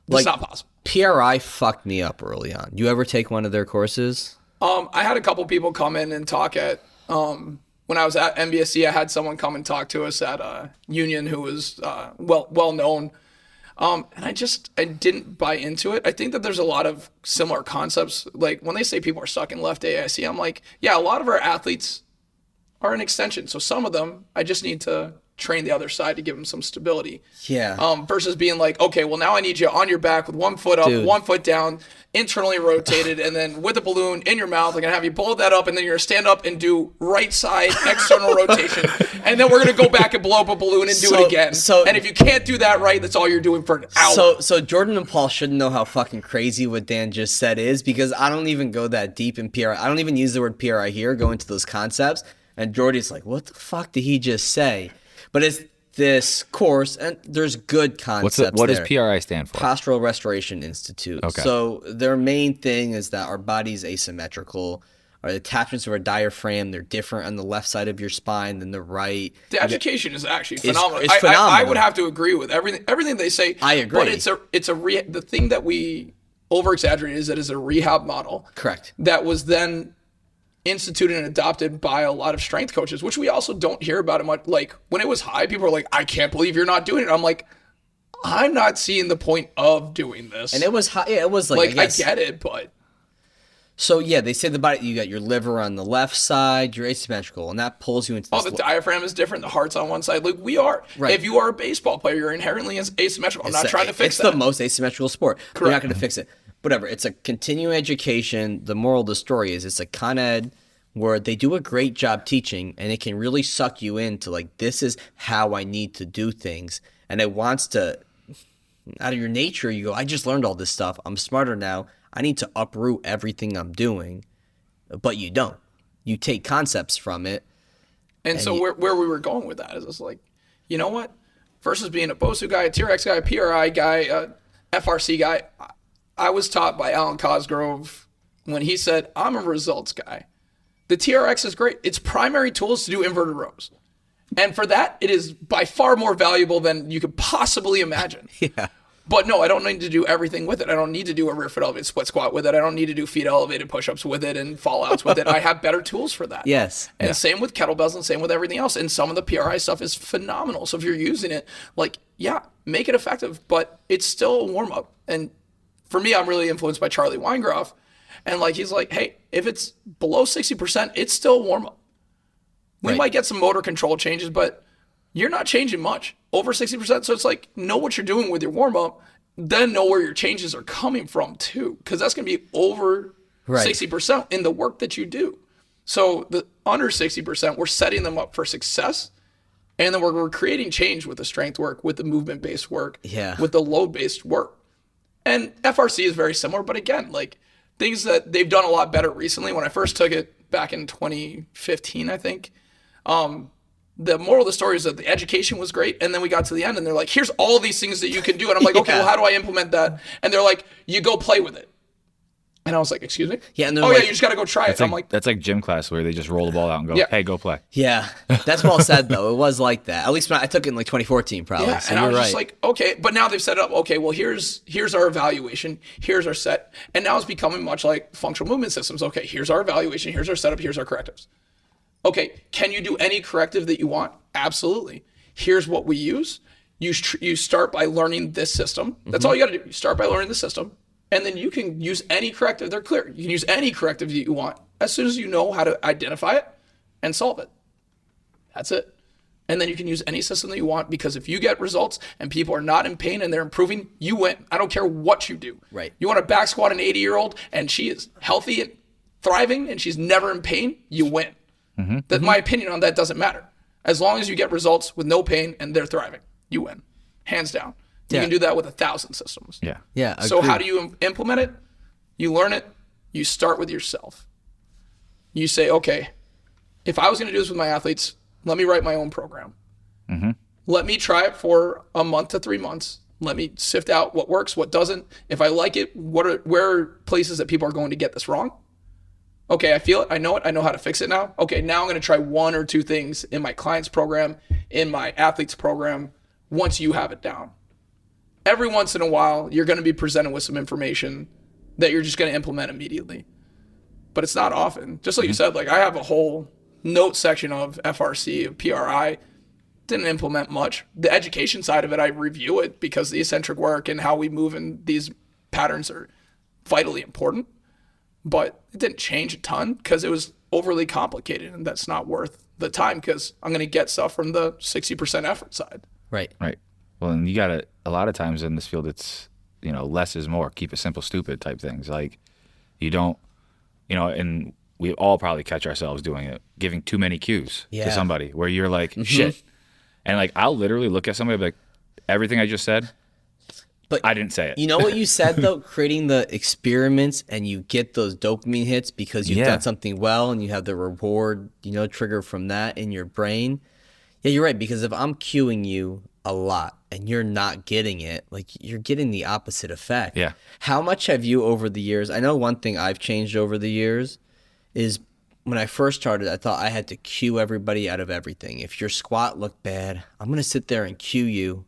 this is not possible. PRI fucked me up early on. You ever take one of their courses? I had a couple people come in and talk at when I was at MBSC. I had someone come and talk to us at Union who was well known, and I didn't buy into it. I think that there's a lot of similar concepts. Like when they say people are stuck in left AIC, I'm like, yeah, a lot of our athletes are an extension. So some of them, I just need to train the other side to give them some stability. Yeah. Versus being like, okay, well now I need you on your back with 1 foot up, Dude. 1 foot down, internally rotated, and then with a balloon in your mouth. I'm gonna have you pull that up, and then you're gonna stand up and do right side external rotation, and then we're gonna go back and blow up a balloon and do it again. And if you can't do that right, that's all you're doing for an hour. So Jordan and Paul shouldn't know how fucking crazy what Dan just said is, because I don't even go that deep in PRI. I don't even use the word PRI here, go into those concepts. And Jordy's like, what the fuck did he just say? But it's this course, and there's good concepts What there. does PRI stand for? Postural Restoration Institute. Okay. So their main thing is that our body's asymmetrical. Our attachments of our diaphragm, they're different on the left side of your spine than the right. The education is actually phenomenal. It's phenomenal. I would have to agree with everything they say. I agree. But the thing that we over exaggerate is that it's a rehab model. Correct. That was then instituted and adopted by a lot of strength coaches, which we also don't hear about it much. Like when it was high, people were like, I can't believe you're not doing it. I'm like, I'm not seeing the point of doing this. And it was high. It was like I get it, but so yeah, they say the body, you got your liver on the left side, you're asymmetrical, and that pulls you into this. the diaphragm is different. The heart's on one side. Like we are. Right. If you are a baseball player, you're inherently asymmetrical. I'm not trying to fix that. It's the most asymmetrical sport. Correct. We're not going to fix it. Whatever. It's a continuing education. The moral of the story is it's a con ed where they do a great job teaching, and it can really suck you into like, this is how I need to do things. And it wants to, out of your nature, you go, I just learned all this stuff. I'm smarter now. I need to uproot everything I'm doing. But you don't. You take concepts from it. And so where we were going with that is it's like, you know what? Versus being a BOSU guy, a TRX guy, a PRI guy, a FRC guy, I was taught by Alan Cosgrove when he said, I'm a results guy. The TRX is great. Its primary tool is to do inverted rows. And for that, it is by far more valuable than you could possibly imagine. Yeah. But no, I don't need to do everything with it. I don't need to do a rear foot elevated split squat with it. I don't need to do feet elevated push-ups with it and fallouts with it. I have better tools for that. Yes. And same with kettlebells and same with everything else. And some of the PRI stuff is phenomenal. So if you're using it, like, yeah, make it effective, but it's still a warm-up. And for me, I'm really influenced by Charlie Weingroff. And like, he's like, hey, if it's below 60%, it's still a warm-up. We Right. might get some motor control changes, but you're not changing much. Over 60%. So it's like, know what you're doing with your warm-up, then know where your changes are coming from too. Because that's going to be over 60% in the work that you do. So the under 60%, we're setting them up for success. And then we're creating change with the strength work, with the movement-based work, with the load-based work. And FRC is very similar, but again, like things that they've done a lot better recently. When I first took it back in 2015, I think, the moral of the story is that the education was great. And then we got to the end and they're like, here's all these things that you can do. And I'm like, okay, well, how do I implement that? And they're like, you go play with it. And I was like, excuse me? Yeah. And Oh, like, yeah, you just got to go try it. I'm like, That's like gym class where they just roll the ball out and go, hey, go play. yeah, that's well said though. It was like that. At least when I took it in like 2014, probably. yeah. So And I you're was right. just like, okay, but now they've set it up. Okay, well, here's our evaluation. Here's our set. And now it's becoming much like functional movement systems. Okay, here's our evaluation. Here's our setup. Here's our correctives. Okay, can you do any corrective that you want? Absolutely. Here's what we use. You start by learning this system. That's all you got to do. You start by learning the system, and then you can use any corrective. They're clear. You can use any corrective that you want as soon as you know how to identify it and solve it. That's it. And then you can use any system that you want, because if you get results and people are not in pain and they're improving, you win. I don't care what you do. Right. You want to back squat an 80-year-old and she is healthy and thriving and she's never in pain, you win. My opinion on that doesn't matter. As long as you get results with no pain and they're thriving, you win. Hands down. You can do that with 1,000 systems. Yeah. Yeah. So agreed. how do you implement it? You learn it. You start with yourself. You say, okay, if I was going to do this with my athletes, let me write my own program. Let me try it for a month to 3 months. Let me sift out what works, what doesn't. If I like it, where are places that people are going to get this wrong? Okay, I feel it. I know how to fix it now. Okay, now I'm going to try 1 or 2 things in my client's program, in my athlete's program, once you have it down. Every once in a while, you're going to be presented with some information that you're just going to implement immediately. But it's not often. Just like you said, like I have a whole note section of FRC, of PRI. Didn't implement much. The education side of it, I review it because the eccentric work and how we move in these patterns are vitally important. But it didn't change a ton because it was overly complicated, and that's not worth the time because I'm going to get stuff from the 60% effort side. Right. Right. Well, and you got to, a lot of times in this field, it's, less is more, keep it simple, stupid type things. Like you don't, and we all probably catch ourselves doing it, giving too many cues to somebody where you're like, shit. And like, I'll literally look at somebody and be like, everything I just said, But I didn't say it. You know what you said though? Creating the experiments and you get those dopamine hits because you've done something well and you have the reward, trigger from that in your brain. Yeah, you're right. Because if I'm cueing you a lot and you're not getting it, like you're getting the opposite effect. Yeah. How much have you over the years? I know one thing I've changed over the years is when I first started, I thought I had to cue everybody out of everything. If your squat looked bad, I'm going to sit there and cue you.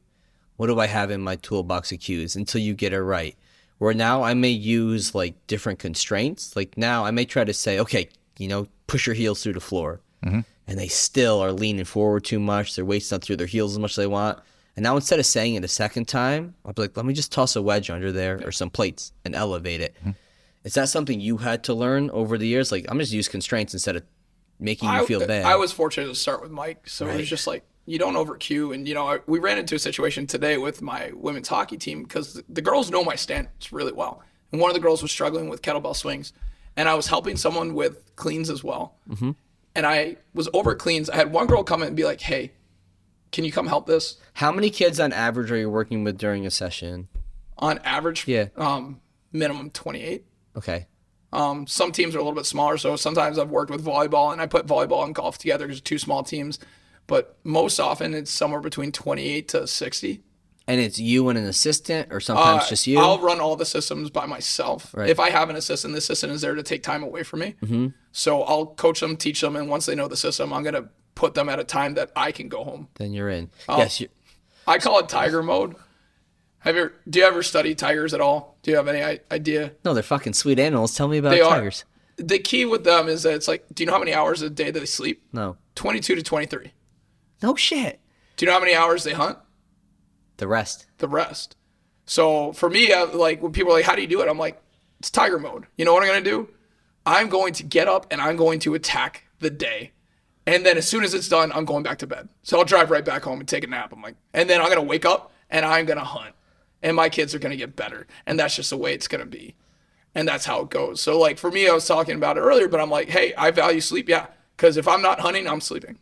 What do I have in my toolbox of cues until you get it right? Where now I may use like different constraints. Like now I may try to say, okay, push your heels through the floor. And they still are leaning forward too much. Their weight's not through their heels as much as they want. And now instead of saying it a second time, I'll be like, let me just toss a wedge under there or some plates and elevate it. Is that something you had to learn over the years? Like, I'm just use constraints instead of making you feel bad. I was fortunate to start with Mike, so it was just like, you don't over cue. And, we ran into a situation today with my women's hockey team because the girls know my stance really well. And one of the girls was struggling with kettlebell swings. And I was helping someone with cleans as well. And I was over cleans. I had one girl come in and be like, hey, can you come help this? How many kids on average are you working with during a session? On average, minimum 28. Okay. Some teams are a little bit smaller, so sometimes I've worked with volleyball, and I put volleyball and golf together because 2 small teams. But most often it's somewhere between 28 to 60. And it's you and an assistant, or sometimes just you? I'll run all the systems by myself. Right. If I have an assistant, the assistant is there to take time away from me. So I'll coach them, teach them, and once they know the system, I'm going to put them at a time that I can go home. Then you're in. Yes. I call it tiger mode. Do you ever study tigers at all? Do you have any idea? No, they're fucking sweet animals. Tell me about They tigers. The key with them is that it's like, do you know how many hours a day that they sleep? No. 22 to 23. No shit. Do you know how many hours they hunt? The rest. The rest. So for me, like when people are like, how do you do it? I'm like, it's tiger mode. You know what I'm going to do? I'm going to get up and I'm going to attack the day. And then as soon as it's done, I'm going back to bed. So I'll drive right back home and take a nap. I'm like, and then I'm going to wake up and I'm going to hunt. And my kids are going to get better. And that's just the way it's going to be. And that's how it goes. So like for me, I was talking about it earlier, but I'm like, hey, I value sleep. Yeah. Because if I'm not hunting, I'm sleeping.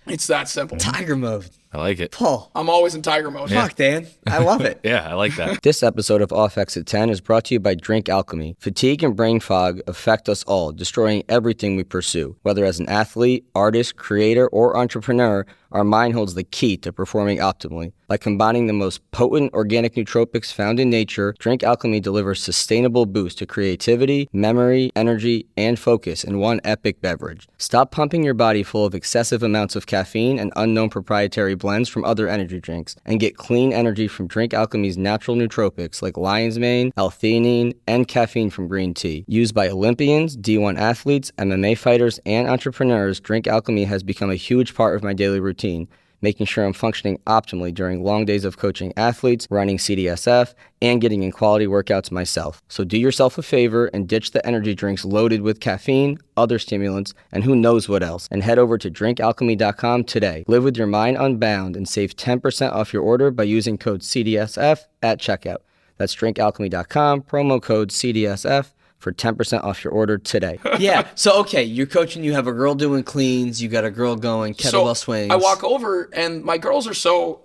It's that simple. Tiger mode. I like it. Paul. I'm always in tiger mode. Fuck, Dan. I love it. Yeah, I like that. This episode of Off Exit 10 is brought to you by Drink Alchemy. Fatigue and brain fog affect us all, destroying everything we pursue. Whether as an athlete, artist, creator, or entrepreneur, our mind holds the key to performing optimally. By combining the most potent organic nootropics found in nature, Drink Alchemy delivers sustainable boost to creativity, memory, energy, and focus in one epic beverage. Stop pumping your body full of excessive amounts of caffeine and unknown proprietary blends blends from other energy drinks, and get clean energy from Drink Alchemy's natural nootropics like lion's mane, L-theanine, and caffeine from green tea. Used by Olympians, D1 athletes, MMA fighters, and entrepreneurs, Drink Alchemy has become a huge part of my daily routine, making sure I'm functioning optimally during long days of coaching athletes, running CDSF, and getting in quality workouts myself. So do yourself a favor and ditch the energy drinks loaded with caffeine, other stimulants, and who knows what else, and head over to drinkalchemy.com today. Live with your mind unbound and save 10% off your order by using code CDSF at checkout. That's drinkalchemy.com, promo code CDSF for 10% off your order today. Yeah. So, okay, you're coaching, you have a girl doing cleans, you got a girl going kettlebell swings. I walk over, and my girls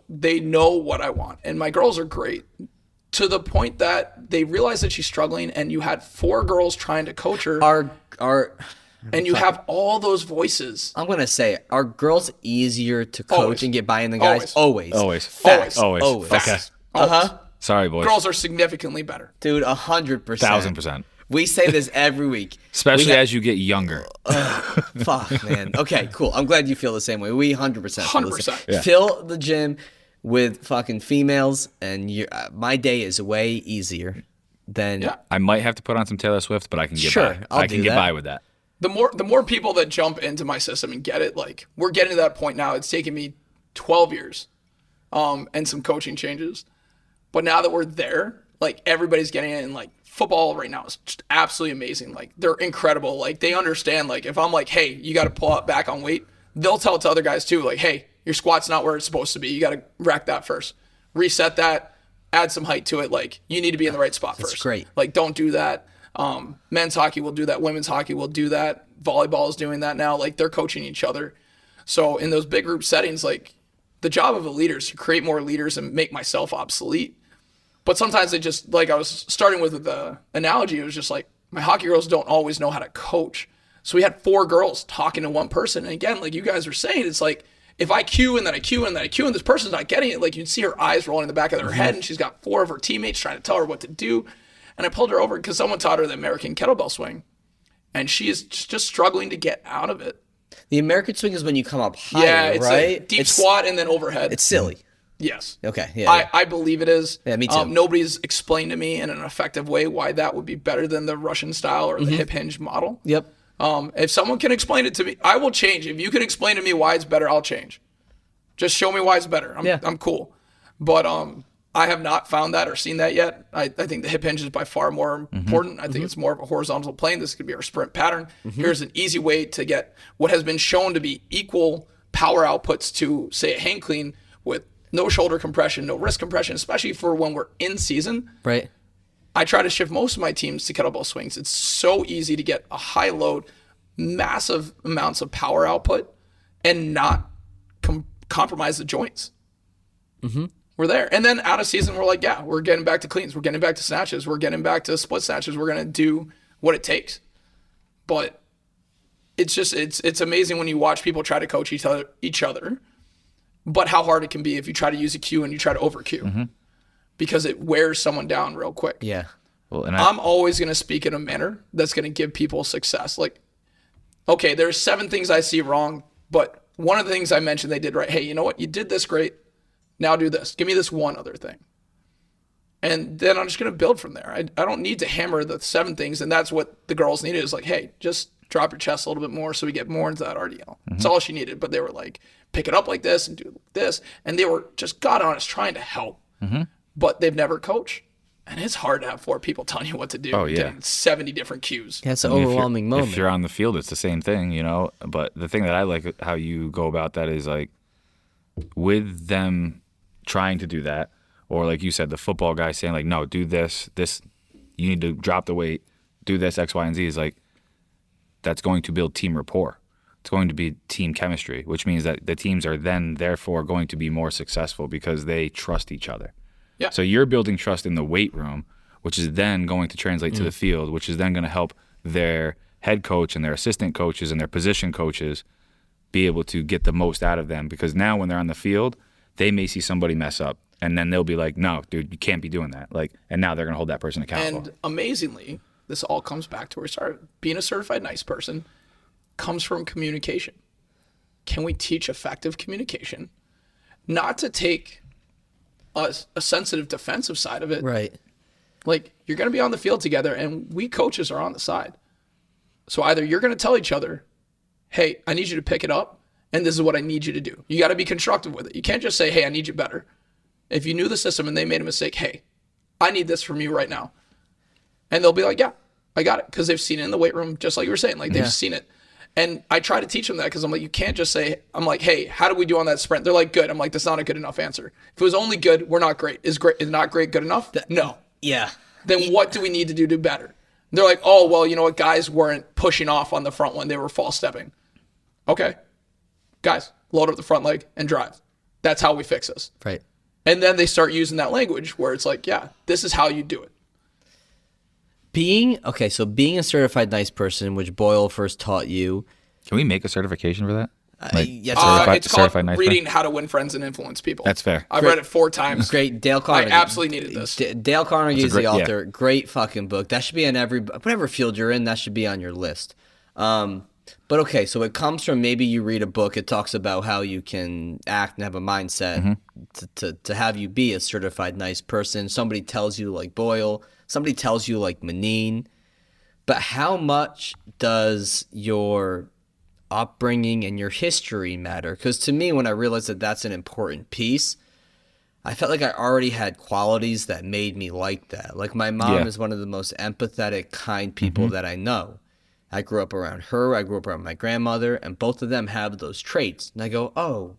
they know what I want. And my girls are great to the point that they realize that she's struggling, and you had 4 girls trying to coach her. And you have all those voices. I'm going to say, are girls easier to coach and get by than guys? Always. Facts. Always. Okay. Uh-huh. Sorry, boys. Girls are significantly better. Dude, 100%. 1,000%. We say this every week. Especially as you get younger. Fuck, man. Okay, cool. I'm glad you feel the same way. We 100% feel the same. 100%. Yeah. Fill the gym with fucking females, and my day is way easier than... Yeah. I might have to put on some Taylor Swift, but I can get Sure, by. I'll I do can get that. by with that. The more people that jump into my system and get it, like we're getting to that point now. It's taken me 12 years, and some coaching changes. But now that we're there, like everybody's getting it, and like football right now is just absolutely amazing. Like they're incredible. Like they understand. Like if I'm like, hey, you got to pull up back on weight, they'll tell it to other guys too. Like, hey, your squat's not where it's supposed to be. You got to rack that first. Reset that. Add some height to it. Like you need to be in the right spot first. That's great. Like don't do that. Men's hockey will do that. Women's hockey will do that. Volleyball is doing that now. Like they're coaching each other. So in those big group settings, like the job of a leader is to create more leaders and make myself obsolete. But sometimes they just, like I was starting with the analogy, it was just like my hockey girls don't always know how to coach. So we had 4 girls talking to one person. And again, like you guys were saying, it's like if I cue and then I cue and then I cue and this person's not getting it, like you'd see her eyes rolling in the back of her head and she's got 4 of her teammates trying to tell her what to do. And I pulled her over because someone taught her the American kettlebell swing. And she is just struggling to get out of it. The American swing is when you come up higher, Yeah, it's right? a deep squat and then overhead. It's silly. Yes. Okay, yeah. I believe it is. Yeah, me too. Nobody's explained to me in an effective way why that would be better than the Russian style or the hip hinge model. Yep. If someone can explain it to me, I will change. If you can explain to me why it's better, I'll change. Just show me why it's better. I'm cool. But I have not found that or seen that yet. I think the hip hinge is by far more important. I think it's more of a horizontal plane. This could be our sprint pattern. Here's an easy way to get what has been shown to be equal power outputs to, say, a hang clean with no shoulder compression, no wrist compression, especially for when we're in season. Right. I try to shift most of my teams to kettlebell swings. It's so easy to get a high load, massive amounts of power output, and not compromise the joints. We're there. And then out of season, we're like, yeah, we're getting back to cleans. We're getting back to snatches. We're getting back to split snatches. We're going to do what it takes. But it's just, it's amazing when you watch people try to coach each other, but how hard it can be if you try to use a cue and you try to over cue because it wears someone down real quick. Yeah. Well, and I'm always going to speak in a manner that's going to give people success. Like, okay, there's 7 things I see wrong, but one of the things I mentioned they did right. Hey, you know what? You did this great. Now do this. Give me this one other thing. And then I'm just going to build from there. I don't need to hammer the 7 things. And that's what the girls needed is like, hey, just drop your chest a little bit more so we get more into that RDL. That's all she needed. But they were like, pick it up like this and do this. And they were just God honest trying to help. But they've never coached. And it's hard to have 4 people telling you what to do. Oh, yeah. Getting 70 different cues. Yeah, it's an I mean, overwhelming moment. If you're on the field, it's the same thing, you know. But the thing that I like how you go about that is like with them trying to do that, or like you said, the football guy saying like, no, do this, you need to drop the weight, do this, X, Y, and Z is like, that's going to build team rapport. It's going to be team chemistry, which means that the teams are then therefore going to be more successful because they trust each other. Yeah. So you're building trust in the weight room, which is then going to translate to the field, which is then going to help their head coach and their assistant coaches and their position coaches be able to get the most out of them. Because now when they're on the field, they may see somebody mess up, and then they'll be like, no, dude, you can't be doing that. Like, and now they're going to hold that person accountable. And amazingly, this all comes back to where we started. Being a certified nice person comes from communication. Can we teach effective communication not to take a sensitive defensive side of it. Right. Like, you're going to be on the field together, and we coaches are on the side. So either you're going to tell each other, hey, I need you to pick it up, and this is what I need you to do. You got to be constructive with it. You can't just say, hey, I need you better. If you knew the system and they made a mistake, hey, I need this from you right now. And they'll be like, yeah, I got it. Because they've seen it in the weight room, just like you were saying. Like, they've seen it. And I try to teach them that because I'm like, you can't just say, I'm like, hey, how do we do on that sprint? They're like, good. I'm like, that's not a good enough answer. If it was only good, we're not great. Is not great good enough? No. Yeah. Then what do we need to do better? They're like, oh, well, you know what? Guys weren't pushing off on the front when they were false stepping. Okay. Guys, load up the front leg and drive. That's how we fix this. Right. And then they start using that language where it's like, yeah, this is how you do it. Being a certified nice person, which Boyle first taught you. Can we make a certification for that? It's called nice Reading How to Win Friends and Influence People. That's fair. I've read it 4 times. Great. Dale Carnegie. I absolutely needed this. Dale Carnegie is the author. Yeah. Great fucking book. That should be on whatever field you're in, that should be on your list. But okay, so it comes from maybe you read a book, it talks about how you can act and have a mindset to have you be a certified nice person. Somebody tells you like Boyle, somebody tells you like Manine. But how much does your upbringing and your history matter? Because to me, when I realized that that's an important piece, I felt like I already had qualities that made me like that. Like my mom is one of the most empathetic, kind people that I know. I grew up around her. I grew up around my grandmother, and both of them have those traits. And I go, oh,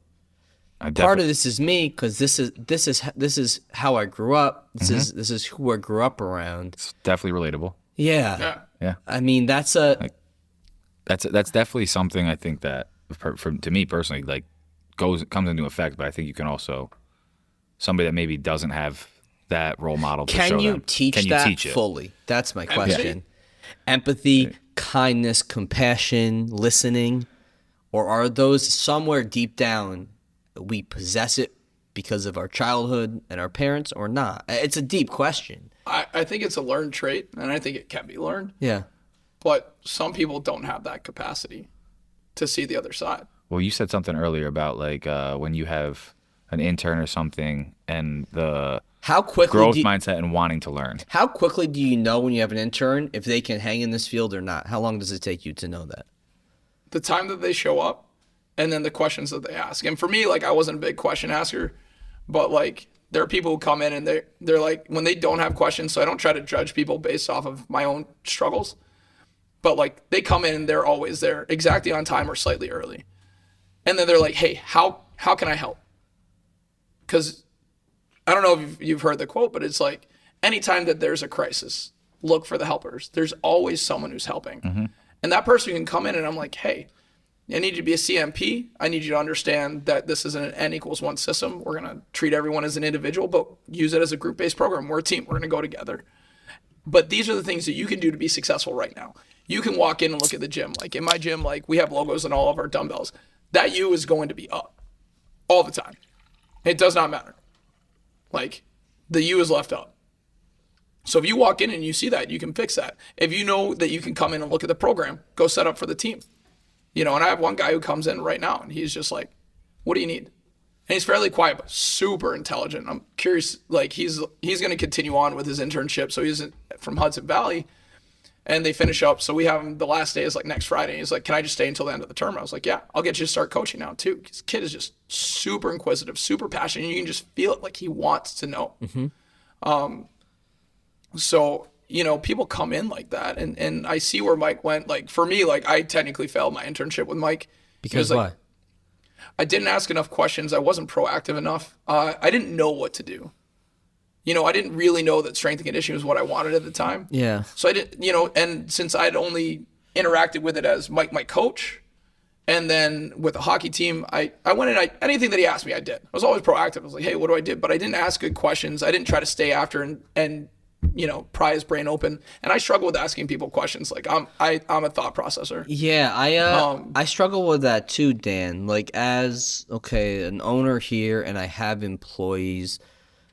part of this is me because this is how I grew up. This is who I grew up around. It's definitely relatable. Yeah. Yeah. I mean, that's definitely something I think that to me personally like comes into effect. But I think you can also somebody that maybe doesn't have that role model. Can you teach that teach it fully? That's my question. Empathy, kindness, compassion, listening, or are those somewhere deep down we possess it because of our childhood and our parents or not? It's a deep question. I think it's a learned trait, and I think it can be learned. Yeah. But some people don't have that capacity to see the other side. Well, you said something earlier about like when you have an intern or something and the growth mindset and wanting to learn. How quickly do you know when you have an intern if they can hang in this field or not? How long does it take you to know that? The time that they show up and then the questions that they ask. And for me, like I wasn't a big question asker, but like there are people who come in and they're like, when they don't have questions, so I don't try to judge people based off of my own struggles, but like they come in and they're always there exactly on time or slightly early. And then they're like, hey, how can I help? Because I don't know if you've heard the quote, but it's like, anytime that there's a crisis, look for the helpers. There's always someone who's helping. And that person can come in and I'm like, hey, I need you to be a CMP. I need you to understand that this is an N=1 system. We're going to treat everyone as an individual, but use it as a group-based program. We're a team. We're going to go together. But these are the things that you can do to be successful right now. You can walk in and look at the gym. Like in my gym, like we have logos on all of our dumbbells. That U is going to be up all the time. It does not matter. Like the U is left up. So if you walk in and you see that, you can fix that. If you know that you can come in and look at the program, go set up for the team. You know, and I have one guy who comes in right now and he's just like, what do you need? And he's fairly quiet, but super intelligent. I'm curious, like he's going to continue on with his internship. So he's from Hudson Valley and they finish up. So we have him, the last day is like next Friday. He's like, can I just stay until the end of the term? I was like, yeah, I'll get you to start coaching now too. This kid is just super inquisitive, super passionate. You can just feel it like he wants to know. So, you know, people come in like that and I see where Mike went. Like for me, like I technically failed my internship with Mike. Because like, why? I didn't ask enough questions. I wasn't proactive enough. I didn't know what to do. You know, I didn't really know that strength and conditioning was what I wanted at the time. Yeah. So I didn't, you know, and since I'd only interacted with it as Mike, my coach, and then with the hockey team, I went in, anything that he asked me, I did. I was always proactive. I was like, hey, what do I do? But I didn't ask good questions. I didn't try to stay after and you know, pry his brain open. And I struggle with asking people questions. Like I'm a thought processor. Yeah, I struggle with that too, Dan. Like as an owner here and I have employees,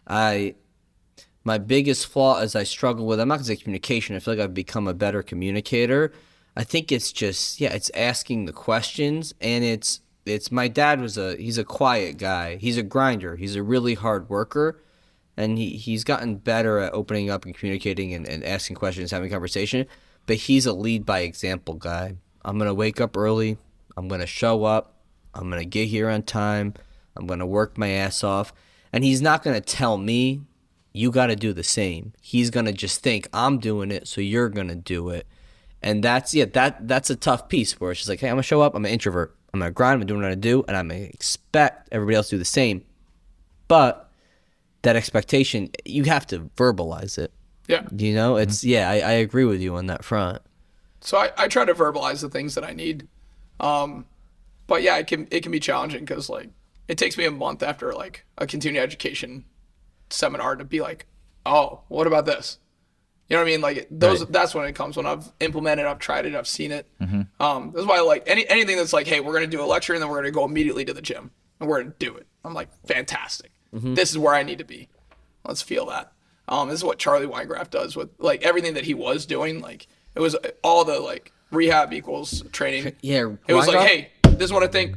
my biggest flaw is I struggle with, I'm not gonna say communication, I feel like I've become a better communicator. I think it's just it's asking the questions and it's it's my dad he's a quiet guy. He's a grinder. He's a really hard worker, and he's gotten better at opening up and communicating and asking questions, having conversation. But he's a lead by example guy. I'm gonna wake up early. I'm gonna show up. I'm gonna get here on time. I'm gonna work my ass off, and he's not gonna tell me, you got to do the same. He's gonna just think I'm doing it, so you're gonna do it. And that's a tough piece where it's just like, hey, I'm gonna show up. I'm an introvert. I'm gonna grind. I'm doing what I do, and I'm gonna expect everybody else to do the same. But that expectation, you have to verbalize it. Yeah. You know, it's I agree with you on that front. So I try to verbalize the things that I need. But yeah, it can be challenging because like it takes me a month after like a continuing education seminar to be like, oh, what about this? You know what I mean? Like that's when it comes, when I've implemented, I've tried it, I've seen it. This is why I like anything that's like, hey, we're going to do a lecture and then we're going to go immediately to the gym and we're going to do it. I'm like, fantastic. This is where I need to be. Let's feel that. This is what Charlie Weingraf does with like everything that he was doing. Like it was all the like rehab equals training. Yeah. It was like, hey, this is what I think.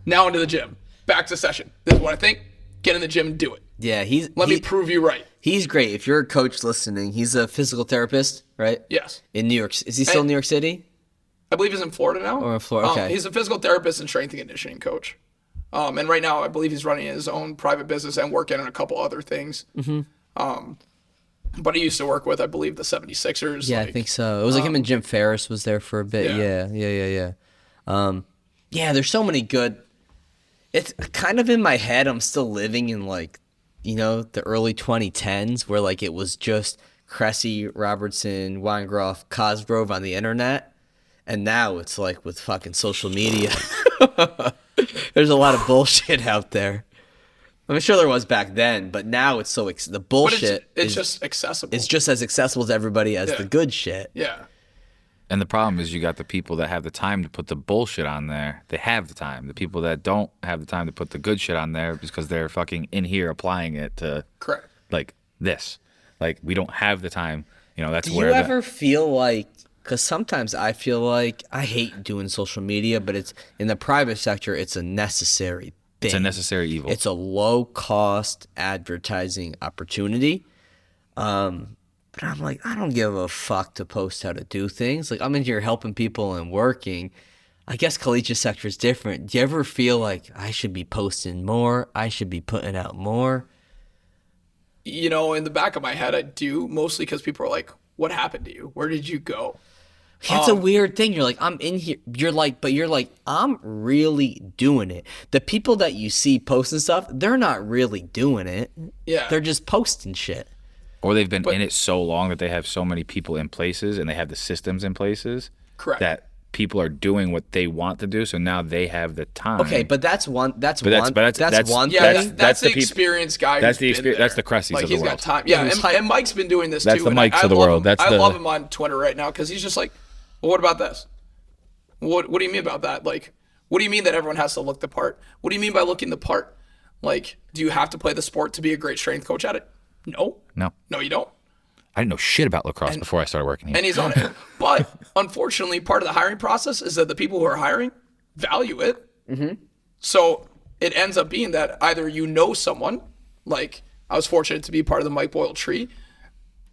Now into the gym. Back to session. This is what I think. Get in the gym and do it. Yeah, Let me prove you right. He's great. If you're a coach listening, he's a physical therapist, right? Yes. In New York. Is he still in New York City? I believe he's in Florida now. Or in Florida, okay. He's a physical therapist and strength and conditioning coach. And right now, I believe he's running his own private business and working on a couple other things. But he used to work with, I believe, the 76ers. Yeah, I think so. It was like him and Jim Ferriss was there for a bit. Yeah. Yeah, there's so many good. It's kind of in my head. I'm still living in like, you know, the early 2010s where like it was just Cressy, Robertson, Weingroff, Cosgrove on the internet. And now it's like with fucking social media. There's a lot of bullshit out there. I'm sure there was back then, but now it's so the bullshit. It's just accessible. It's just as accessible to everybody as the good shit. Yeah. And the problem is you got the people that have the time to put the bullshit on there. They have the time. The people that don't have the time to put the good shit on there because they're fucking in here applying it to Correct. like this. Like we don't have the time. You know, that's Do where you ever feel like, because sometimes I feel like I hate doing social media, but it's in the private sector, it's a necessary thing. it's a necessary evil. It's a low cost advertising opportunity. But I'm like, I don't give a fuck to post how to do things. Like I'm in here helping people and working. I guess collegiate sector is different. Do you ever feel like I should be posting more? I should be putting out more? You know, in the back of my head, I do, mostly because people are like, what happened to you? Where did you go? It's a weird thing. You're like, I'm in here. You're like, I'm really doing it. The people that you see posting stuff, they're not really doing it. Yeah. They're just posting shit. Or they've been in it so long that they have so many people in places and they have the systems in places. Correct. That people are doing what they want to do, so now they have the time. Okay, but that's one. That's But one. that's one Yeah, thing. that's the the peop- experienced guy. that's who's the been experience. there. That's the Cressys like of the he's world. got time. Yeah, Who's and Mike's been doing this That's too. the and Mikes I of the love world. him. That's I the- love him on Twitter right now because he's just like, well, what about this? What do you mean about that? Like, what do you mean that everyone has to look the part? What do you mean by looking the part? Like, do you have to play the sport to be a great strength coach at it? No, you don't. I didn't know shit about lacrosse before I started working here. And he's on it. But unfortunately, part of the hiring process is that the people who are hiring value it. So it ends up being that either you know someone, like I was fortunate to be part of the Mike Boyle tree,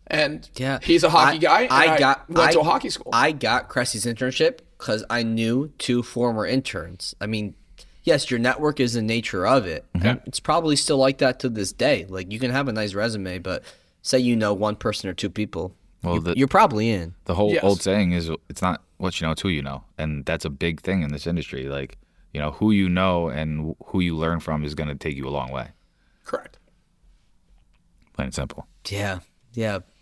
and he's a hockey guy. And I went to a hockey school. I got Cressy's internship because I knew two former interns. I mean, yes, your network is the nature of it. It's probably still like that to this day. Like you can have a nice resume, but say you know one person or two people, you're probably in. The whole old saying is, it's not what you know, it's who you know. And that's a big thing in this industry. Like, you know, who you know and who you learn from is going to take you a long way. Correct. Plain and simple. Yeah.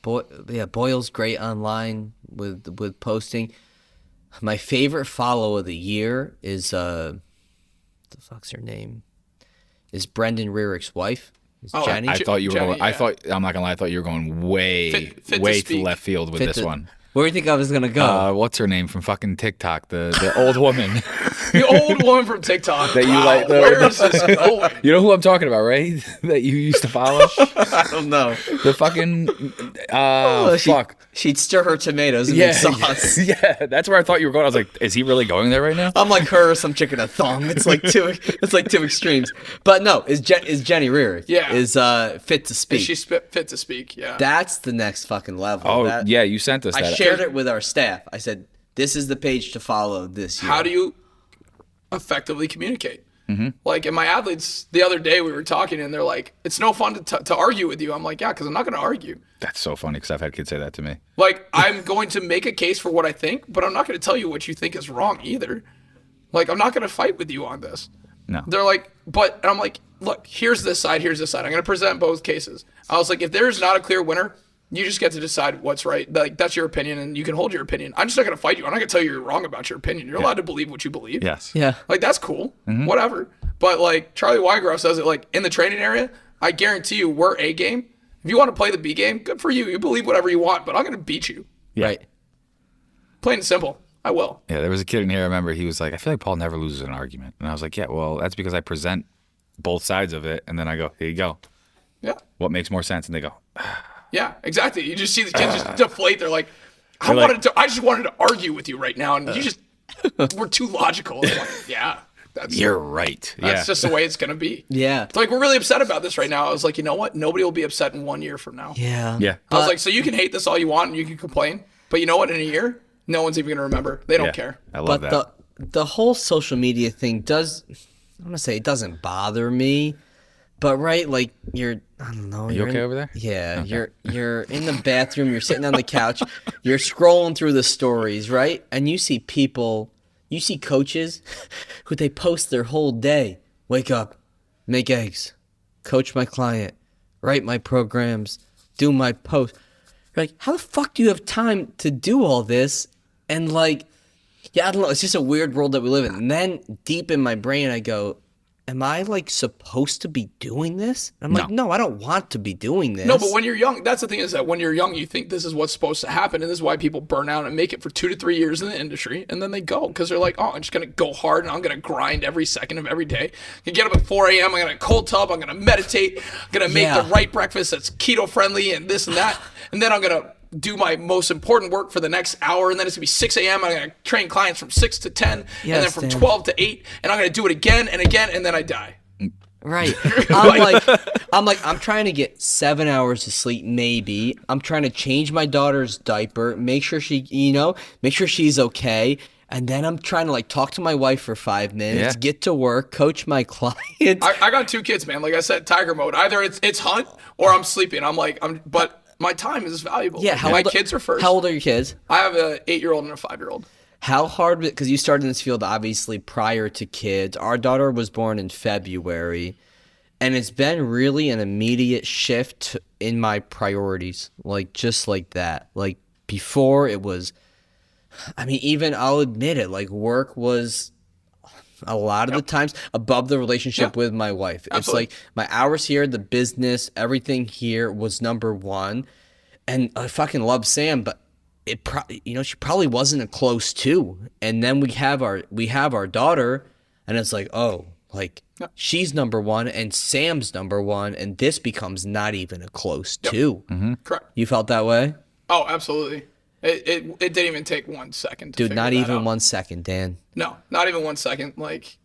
Boyle's great online with posting. My favorite follow of the year is what the fuck's her name? Is Brendan Rearick's wife. Jenny. I thought you were Jenny, going. I thought, I'm not gonna lie. I thought you were going way Fit to speak. left field with this one. Where do you think I was gonna go? What's her name from fucking TikTok? The old woman. The old woman from TikTok. That you like. Where is this going? You know who I'm talking about, right? That you used to follow. I don't know. The fucking. Fuck. She'd stir her tomatoes and make sauce. Yeah, that's where I thought you were going. I was like, is he really going there right now? I'm like her or some chick in a thong. It's like two extremes. But no, is Jenny Rear? Yeah. Is fit to speak. She's fit to speak. Yeah. That's the next fucking level. Oh, yeah, you sent us I that. shared it with our staff. I said, this is the page to follow this year. How do you effectively communicate? Like in my athletes, the other day we were talking and they're like, it's no fun to argue with you. I'm like, yeah, because I'm not going to argue. That's so funny because I've had kids say that to me. Like, I'm going to make a case for what I think, but I'm not going to tell you what you think is wrong either. Like, I'm not going to fight with you on this. No. They're like, and I'm like, look, here's this side, here's this side. I'm going to present both cases. I was like, if there's not a clear winner, you just get to decide what's right. Like, that's your opinion, and you can hold your opinion. I'm just not going to fight you. I'm not going to tell you you're wrong about your opinion. You're allowed to believe what you believe. Yes. Yeah. Like, that's cool. Whatever. But, like, Charlie Weigroff says it, like, in the training area, I guarantee you we're A game. If you want to play the B game, good for you. You believe whatever you want, but I'm going to beat you. Yeah. Right. Plain and simple. I will. Yeah, there was a kid in here, I remember, he was like, I feel like Paul never loses an argument. And I was like, yeah, well, that's because I present both sides of it, and then I go, here you go. Yeah. What makes more sense? And they go, Yeah, exactly. You just see the kids just deflate. They're like, I just wanted to argue with you right now, and you just we're too logical. I'm like, yeah, you're right. That's just the way it's gonna be. Yeah. It's like, we're really upset about this right now. I was like, you know what? Nobody will be upset in 1 year from now. Yeah. Yeah. I was like, so you can hate this all you want and you can complain, but you know what? In a year, no one's even gonna remember. They don't care. I love But that. the whole social media thing does, I'm gonna say it doesn't bother me, but right, like I don't know. You okay over there? Yeah, okay. You're in the bathroom, you're sitting on the couch, you're scrolling through the stories, right, and you see coaches who they post their whole day. Wake up, make eggs, coach my client, write my programs, do my post. You're like, how the fuck do you have time to do all this? And like, yeah, I don't know. It's just a weird world that we live in. And then deep in my brain, I go, am I like supposed to be doing this? And I'm like, no, I don't want to be doing this. No, but when you're young, that's the thing, is that when you're young, you think this is what's supposed to happen. And this is why people burn out and make it for 2 to 3 years in the industry. And then they go because they're like, oh, I'm just going to go hard and I'm going to grind every second of every day. You get up at 4 a.m. I'm going to cold tub. I'm going to meditate. I'm going to make the right breakfast that's keto friendly and this and that. And then I'm going to do my most important work for the next hour, and then it's gonna be 6 a.m. I'm gonna train clients from 6 to 10, and then from 12 to 8, and I'm gonna do it again and again, and then I die. Right. I'm trying to get 7 hours of sleep, maybe. I'm trying to change my daughter's diaper, make sure she's okay. And then I'm trying to like talk to my wife for 5 minutes, get to work, coach my clients. I got 2 kids, man. Like I said, tiger mode. Either it's hunt or I'm sleeping. But my time is valuable. Yeah, my kids are first. How old are your kids? I have an 8-year-old and a 5-year-old. How hard, because you started in this field obviously prior to kids. Our daughter was born in February, and it's been really an immediate shift in my priorities, like just like that. Like before it was, even I'll admit it, like work was a lot of the times above the relationship with my wife. Absolutely. It's like my hours here, the business, everything here was number one. And I fucking love Sam, but she probably wasn't a close 2. And then we have our daughter, and it's like, oh, like she's number 1 and Sam's number 1, and this becomes not even a close 2. Mm-hmm. Correct. You felt that way? Oh, absolutely. It didn't even take 1 second to Dude, not even 1 second, Dan. No, not even 1 second. Like,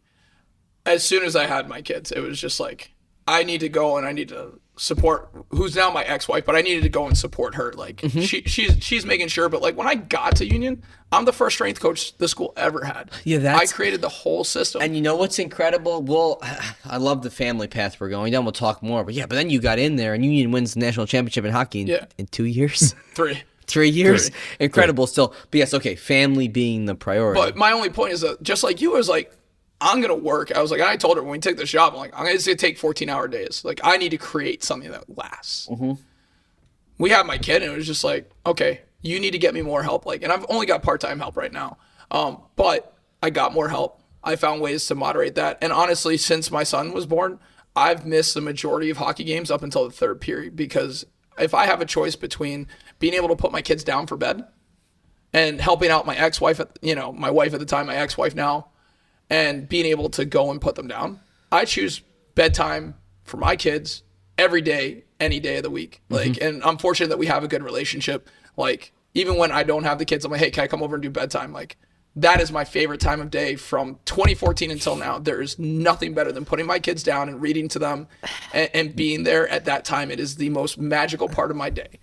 as soon as I had my kids, it was just like, I need to go and I need to support who's now my ex-wife, but I needed to go and support her. Like, she's making sure. But like when I got to Union, I'm the first strength coach the school ever had. Yeah, I created the whole system. And you know what's incredible? Well, I love the family path we're going down. We'll talk more. But then you got in there and Union wins the national championship in hockey in 2 years. 3. 3 years? Incredible still. But yes, okay, family being the priority. But my only point is that just like you, I was like, I'm going to work. I was like, and I told her when we take this job, I'm like, it's going to take 14-hour days. Like, I need to create something that lasts. Mm-hmm. We had my kid, and it was just like, okay, you need to get me more help. Like, and I've only got part-time help right now. But I got more help. I found ways to moderate that. And honestly, since my son was born, I've missed the majority of hockey games up until the 3rd period, because if I have a choice between being able to put my kids down for bed and helping out my ex-wife, my wife at the time, my ex-wife now, and being able to go and put them down. I choose bedtime for my kids every day, any day of the week. Like, and I'm fortunate that we have a good relationship. Like, even when I don't have the kids, I'm like, hey, can I come over and do bedtime? Like, that is my favorite time of day from 2014 until now. There is nothing better than putting my kids down and reading to them and being there at that time. It is the most magical part of my day.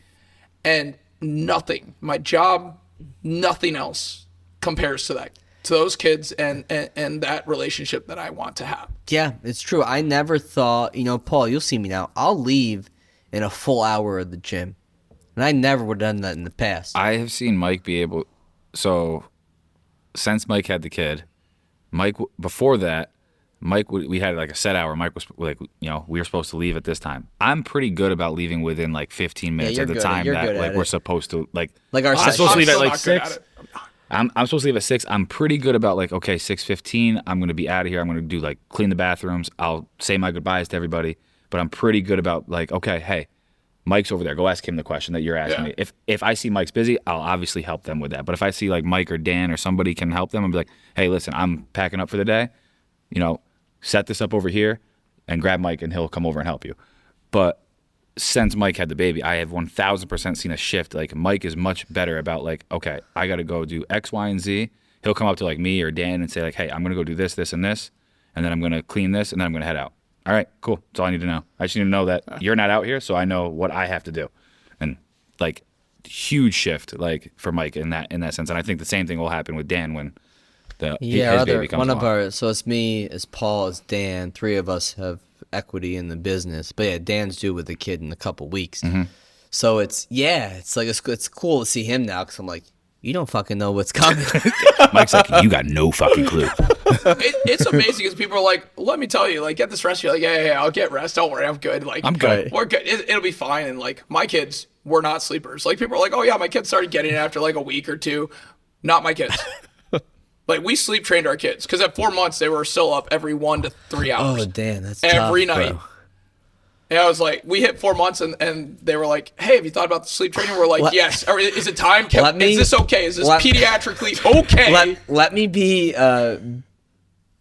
And nothing, my job, nothing else compares to that, to those kids and that relationship that I want to have. Yeah, it's true. I never thought, Paul, you'll see me now. I'll leave in a full hour of the gym. And I never would have done that in the past. I have seen Mike be able. So, since Mike had the kid, before that, we had like a set hour. Mike was like, we were supposed to leave at this time. I'm pretty good about leaving within like 15 minutes of the time that like we're supposed to like our I'm supposed to leave at like still not 6. good at it. I'm supposed to leave at 6. I'm pretty good about like, okay, 6:15, I'm going to be out of here. I'm going to do like clean the bathrooms. I'll say my goodbyes to everybody. But I'm pretty good about like, okay, hey, Mike's over there. Go ask him the question that you're asking me. If I see Mike's busy, I'll obviously help them with that. But if I see like Mike or Dan or somebody can help them, I'll be like, hey, listen, I'm packing up for the day. Set this up over here and grab Mike and he'll come over and help you. But since Mike had the baby, I have 1,000% seen a shift. Like Mike is much better about like, okay, I got to go do X, Y, and Z. He'll come up to like me or Dan and say like, hey, I'm going to go do this, this, and this. And then I'm going to clean this and then I'm going to head out. All right, cool. That's all I need to know. I just need to know that you're not out here, so I know what I have to do. And like huge shift like for Mike in that sense. And I think the same thing will happen with Dan when his baby comes along. So it's me, it's Paul, it's Dan. 3 of us have equity in the business. But yeah, Dan's due with the kid in a couple weeks. So it's cool to see him now because I'm like, you don't fucking know what's coming. Mike's like, you got no fucking clue. It's amazing because people are like, let me tell you, like, get this rest. You're like, yeah, I'll get rest. Don't worry, I'm good. Like, I'm good. We're good. It'll be fine. And like, my kids were not sleepers. Like, people are like, oh yeah, my kids started getting it after like a week or 2. Not my kids. Like, we sleep trained our kids because at 4 months they were still up every 1 to 3 hours. Oh damn, that's every tough, night. bro. And I was like, we hit 4 months and they were like, hey, have you thought about the sleep training? We're like, yes. Or is it time? Is this okay? Is this pediatrically okay? Let me be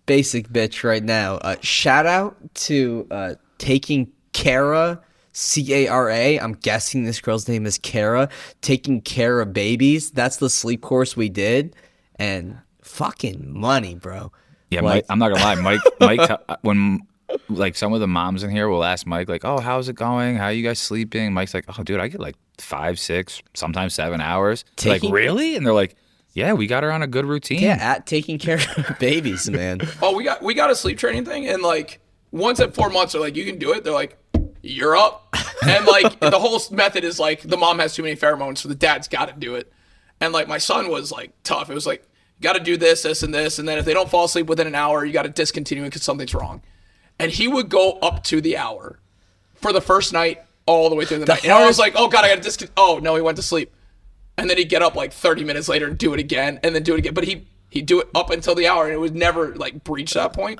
basic bitch right now. Shout out to Taking Cara, Cara. I'm guessing this girl's name is Cara. Taking Care of Babies. That's the sleep course we did. And fucking money, bro. Yeah, Mike, I'm not going to lie. Mike, when like some of the moms in here will ask Mike like, oh, how's it going? How are you guys sleeping? Mike's like, oh, dude, I get like 5, 6, sometimes 7 hours. Like, really? And they're like, yeah, we got her on a good routine. Yeah, at Taking Care of Babies, man. Oh, we got a sleep training thing. And like, once at 4 months, they're like, you can do it. They're like, you're up. And like, the whole method is like, the mom has too many pheromones, so the dad's got to do it. And like, my son was like tough. It was like, you got to do this, this, and this. And then if they don't fall asleep within an hour, you got to discontinue it because something's wrong. And he would go up to the hour for the first night all the way through the night. And I was like, oh, God, I got to discontinue. Oh, no, he went to sleep. And then he'd get up like 30 minutes later and do it again and then do it again. But he'd do it up until the hour and it would never like breach that point.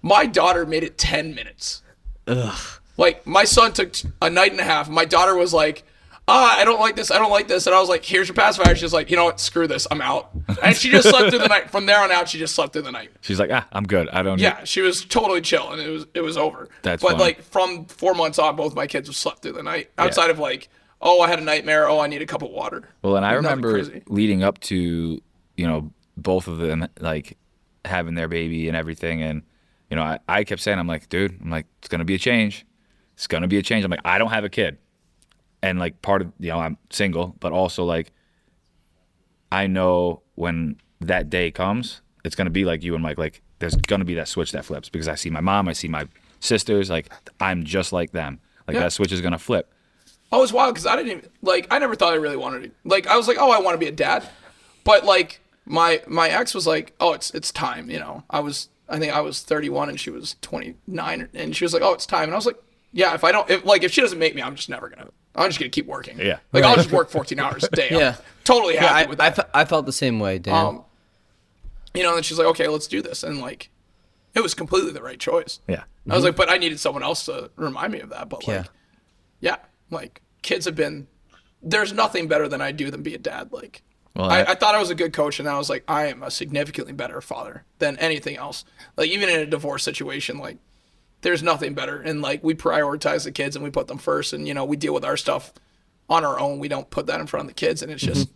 My daughter made it 10 minutes. Ugh. Like my son took a night and a half. My daughter was like, I don't like this. I don't like this. And I was like, here's your pacifier. She's like, you know what? Screw this. I'm out. And she just slept through the night. From there on out, she just slept through the night. She's like, I'm good. I don't. Yeah, she was totally chill, and it was over. But funny. Like from 4 months on, both my kids have slept through the night. Outside of like, oh, I had a nightmare. Oh, I need a cup of water. Well, and I remember leading up to both of them like having their baby and everything, and I kept saying, I'm like, dude, it's gonna be a change. It's gonna be a change. I'm like, I don't have a kid. And like part of, I'm single, but also like, I know when that day comes, it's going to be like you and Mike, like there's going to be that switch that flips because I see my mom, I see my sisters, like I'm just like them. Like that switch is going to flip. Oh, it's wild because I didn't even, like, I never thought I really wanted to. Like, I was like, oh, I want to be a dad. But like my ex was like, oh, it's time. I think I was 31 and she was 29 and she was like, oh, it's time. And I was like, yeah, if she doesn't make me, I'm just never going to. I'm just going to keep working. Yeah. Like, I'll just work 14 hours a day. Yeah. I'm totally happy with that. I felt the same way, Dan. And then she's like, okay, let's do this. And, like, it was completely the right choice. Yeah. I was like, but I needed someone else to remind me of that. But, like, like, kids have been – there's nothing better than I do than be a dad. Like, Well, I thought I was a good coach, and I was like, I am a significantly better father than anything else. Like, even in a divorce situation, like, there's nothing better. And, like, we prioritize the kids, and we put them first, and, you know, we deal with our stuff on our own. We don't put that in front of the kids, and it's just,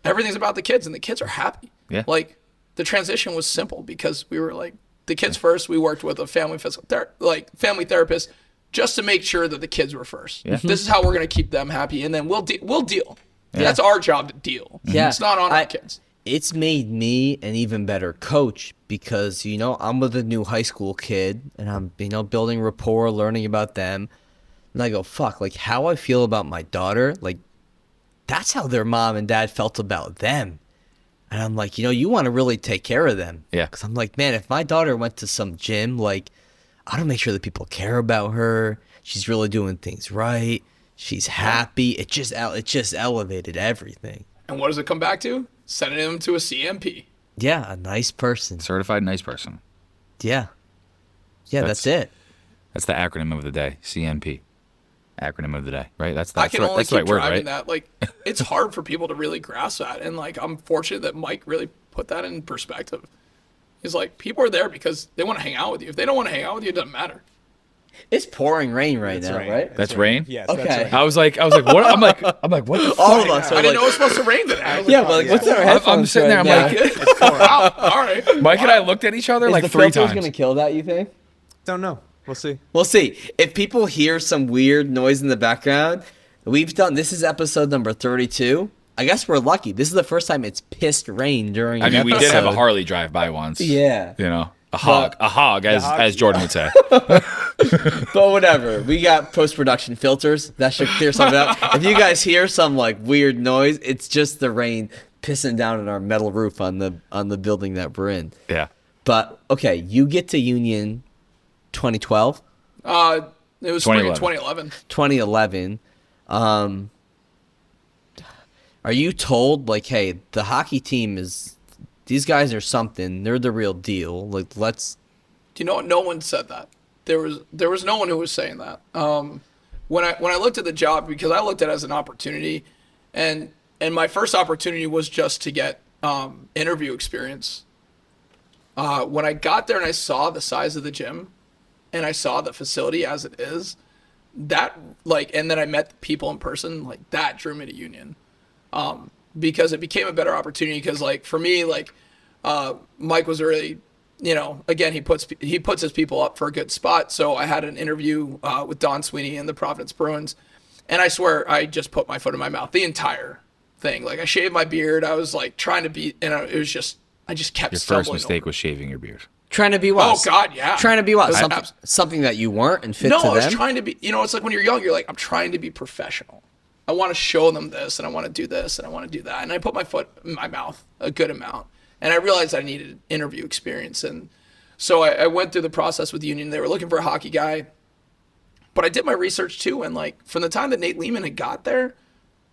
everything's about the kids, and the kids are happy. Yeah. Like, the transition was simple because we were, like, the kids first. We worked with a family therapist just to make sure that the kids were first. Yeah. This is how we're going to keep them happy, and then we'll deal. Yeah. That's our job to deal. Yeah. It's not on our kids. It's made me an even better coach because, you know, I'm with a new high school kid and I'm, you know, building rapport, learning about them. And I go, fuck, like how I feel about my daughter, like that's how their mom and dad felt about them. And I'm like, you know, you want to really take care of them. Yeah. Because I'm like, man, if my daughter went to some gym, like, I don't make sure that people care about her. She's really doing things right. She's happy. It just elevated everything. And what does it come back to? Sending them to a CMP. Yeah, a nice person. certified nice person. Yeah. Yeah, that's it. That's the acronym of the day. CMP. Acronym of the day, right? That's I can right, only that's the keep right word, driving right? that. Like, it's hard for people to really grasp that. And, like, I'm fortunate that Mike really put that in perspective. He's like, people are there because they want to hang out with you. If they don't want to hang out with you, it doesn't matter. It's pouring rain right now, right? That's rain? Yes. Okay. That's right. I was like, what? I'm like, what the fuck? All of us are I didn't like, know it was supposed to rain today. I was yeah, like, but like, what's in our I'm headphones sitting there, I'm right now? like, wow, all right. Mike and I looked at each other Is like the 3 filters times. gonna kill that, you think? Don't know. We'll see. We'll see. If people hear some weird noise in the background, this is episode number 32. I guess we're lucky. This is the first time it's pissed rain during I mean, an we did have a episode. Harley drive by once. Yeah. You know, a hog, as Jordan would say. But whatever. We got post-production filters. That should clear something up. If you guys hear some like weird noise, it's just the rain pissing down on our metal roof on the building that we're in. Yeah. But okay, you get to Union 2012, It was spring of 2011. 2011. Are you told like, hey, the hockey team these guys are something. They're the real deal. Like, let's. Do you know what? No one said that. There was no one who was saying that. When I looked at the job, because I looked at it as an opportunity, and my first opportunity was just to get interview experience. When I got there and I saw the size of the gym, and I saw the facility as it is, that like, and then I met the people in person, like that drew me to Union, because it became a better opportunity. Because like for me, like Mike was really, you know, again he puts his people up for a good spot. So I had an interview with Don Sweeney and the Providence Bruins, and I swear I just put my foot in my mouth the entire thing. Like I shaved my beard. I was like trying to be, and it was just I just kept Your stumbling first mistake over. was shaving your beard. Trying to be what? Oh God, yeah. Trying to be what? I- Something that you weren't and fit No, to I was them? trying to be, you know, it's like when you're young, you're like, I'm trying to be professional. I want to show them this, and I want to do this, and I want to do that. And I put my foot in my mouth a good amount. And I realized I needed interview experience. And so I went through the process with Union. They were looking for a hockey guy. But I did my research too. And like from the time that Nate Lehman had got there,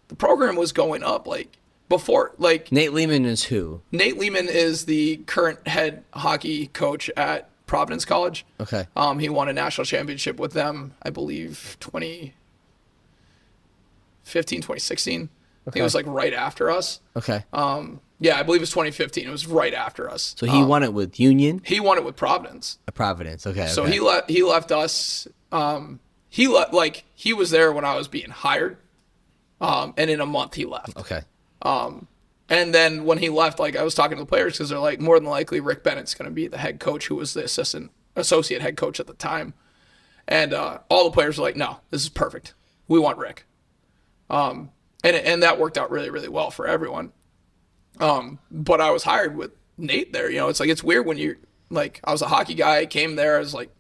the program was going up. Like before, like Nate Lehman is who? Nate Lehman is the current head hockey coach at Providence College. Okay. He won a national championship with them, I believe, 2015, 2016. I think it was like right after us. Okay. Yeah, I believe it was 2015. It was right after us. So he won it with Union? He won it with Providence. Providence. Okay. So okay. he left us. He was there when I was being hired, and in a month he left. Okay. And then when he left, like I was talking to the players because they're like, more than likely Rick Bennett's going to be the head coach, who was the associate head coach at the time. And all the players were like, no, this is perfect. We want Rick. And that worked out really, really well for everyone. But I was hired with Nate there. You know, it's like, it's weird when you're like, I was a hockey guy, came there, I was like,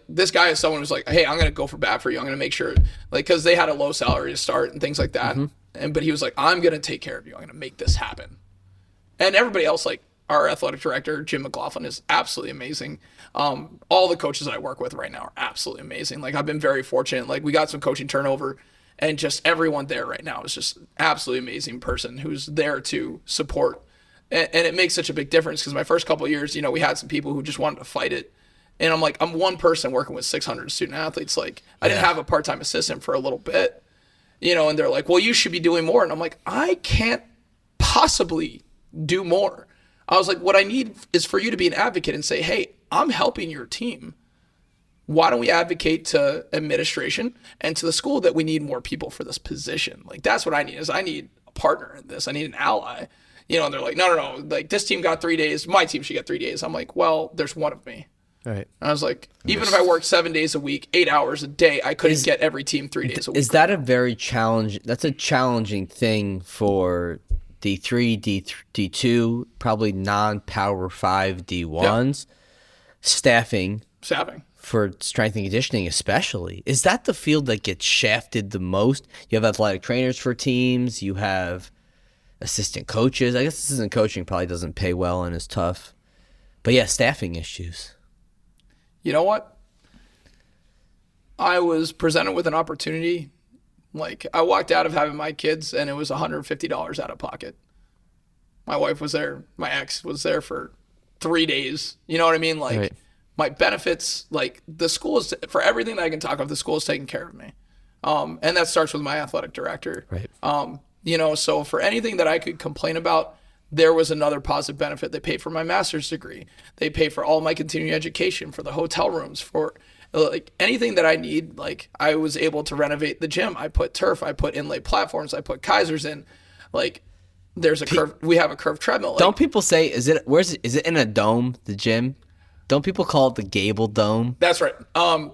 this guy is someone who's like, hey, I'm going to go for bat for you. I'm going to make sure, like, because they had a low salary to start and things like that. But he was like, I'm going to take care of you. I'm going to make this happen. And everybody else, like our athletic director, Jim McLaughlin, is absolutely amazing. All the coaches I work with right now are absolutely amazing. Like I've been very fortunate. Like we got some coaching turnover, and just everyone there right now is just absolutely amazing person who's there to support. And it makes such a big difference because my first couple of years, you know, we had some people who just wanted to fight it. And I'm like, I'm one person working with 600 student athletes. Like I didn't have a part-time assistant for a little bit. You know, and they're like, well, you should be doing more. And I'm like, I can't possibly do more. I was like, what I need is for you to be an advocate and say, hey, I'm helping your team. Why don't we advocate to administration and to the school that we need more people for this position? Like, that's what I need, is I need a partner in this. I need an ally. And they're like, no. Like, this team got 3 days. My team should get 3 days. I'm like, well, there's one of me. Right. And I was like, even if I worked 7 days a week, 8 hours a day, I couldn't get every team 3 days a week. Is that that's a challenging thing for D3, D2, probably non-Power 5 D1s, staffing for strength and conditioning especially. Is that the field that gets shafted the most? You have athletic trainers for teams. You have assistant coaches. I guess assistant coaching probably doesn't pay well and is tough. But yeah, staffing issues. You know what? I was presented with an opportunity. Like, I walked out of having my kids and it was $150 out of pocket. My wife was there. My ex was there for 3 days. You know what I mean? Like, right. My benefits, like, the school is, for everything that I can talk of, the school is taking care of me. And that starts with my athletic director. Right. So for anything that I could complain about, there was another positive benefit. They paid for my master's degree. They pay for all my continuing education, for the hotel rooms, for like anything that I need. Like, I was able to renovate the gym. I put turf. I put inlay platforms. I put Kaisers in. Like, there's a curve. We have a curved treadmill. Don't people say, is it in a dome, the gym? Don't people call it the Gable Dome? That's right.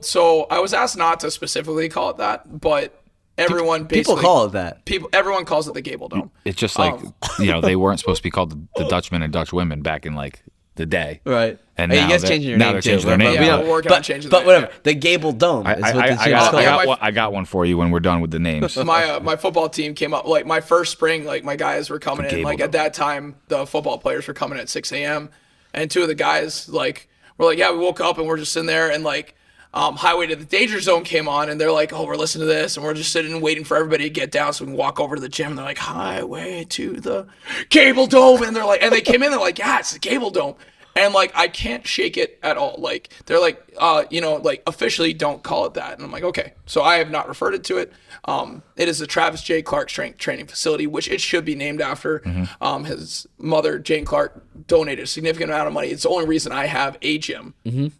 So I was asked not to specifically call it that, but everyone basically people call it that. Everyone calls it the Gable Dome. It's just like they weren't supposed to be called the Dutchmen and Dutch women back in like the day, right? And hey, now you guys changing your now name they're too. changing their name. Yeah, we're working on changing the but name. whatever. The Gable Dome is what the gym's called. I got one for you when we're done with the names. My football team came up, like, my first spring, like, my guys were coming in, like, at that time the football players were coming at 6 a.m. and two of the guys, like, were like, yeah, we woke up and we're just sitting there, and like Highway to the Danger Zone came on, and they're like, oh, we're listening to this, and we're just sitting and waiting for everybody to get down so we can walk over to the gym. And they're like, Highway to the Gable Dome, and they're like, and they came in, they're like, yeah, it's the Gable Dome. And like, I can't shake it at all. Like, they're like, like, officially don't call it that. And I'm like, okay. So I have not referred it to it. It is the Travis J. Clark Strength Training Facility, which it should be named after. Mm-hmm. His mother, Jane Clark, donated a significant amount of money. It's the only reason I have a gym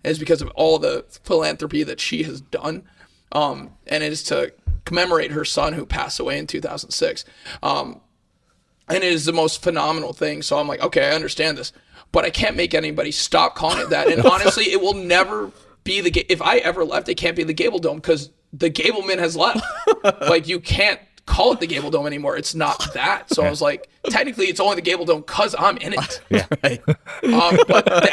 is because of all the philanthropy that she has done. And it is to commemorate her son who passed away in 2006. And it is the most phenomenal thing. So I'm like, okay, I understand this. But I can't make anybody stop calling it that. And honestly, it will never be if I ever left, it can't be the Gable Dome because the Gabelman has left. Like, you can't call it the Gable Dome anymore. It's not that. So I was like, technically, it's only the Gable Dome because I'm in it. Yeah. Right. But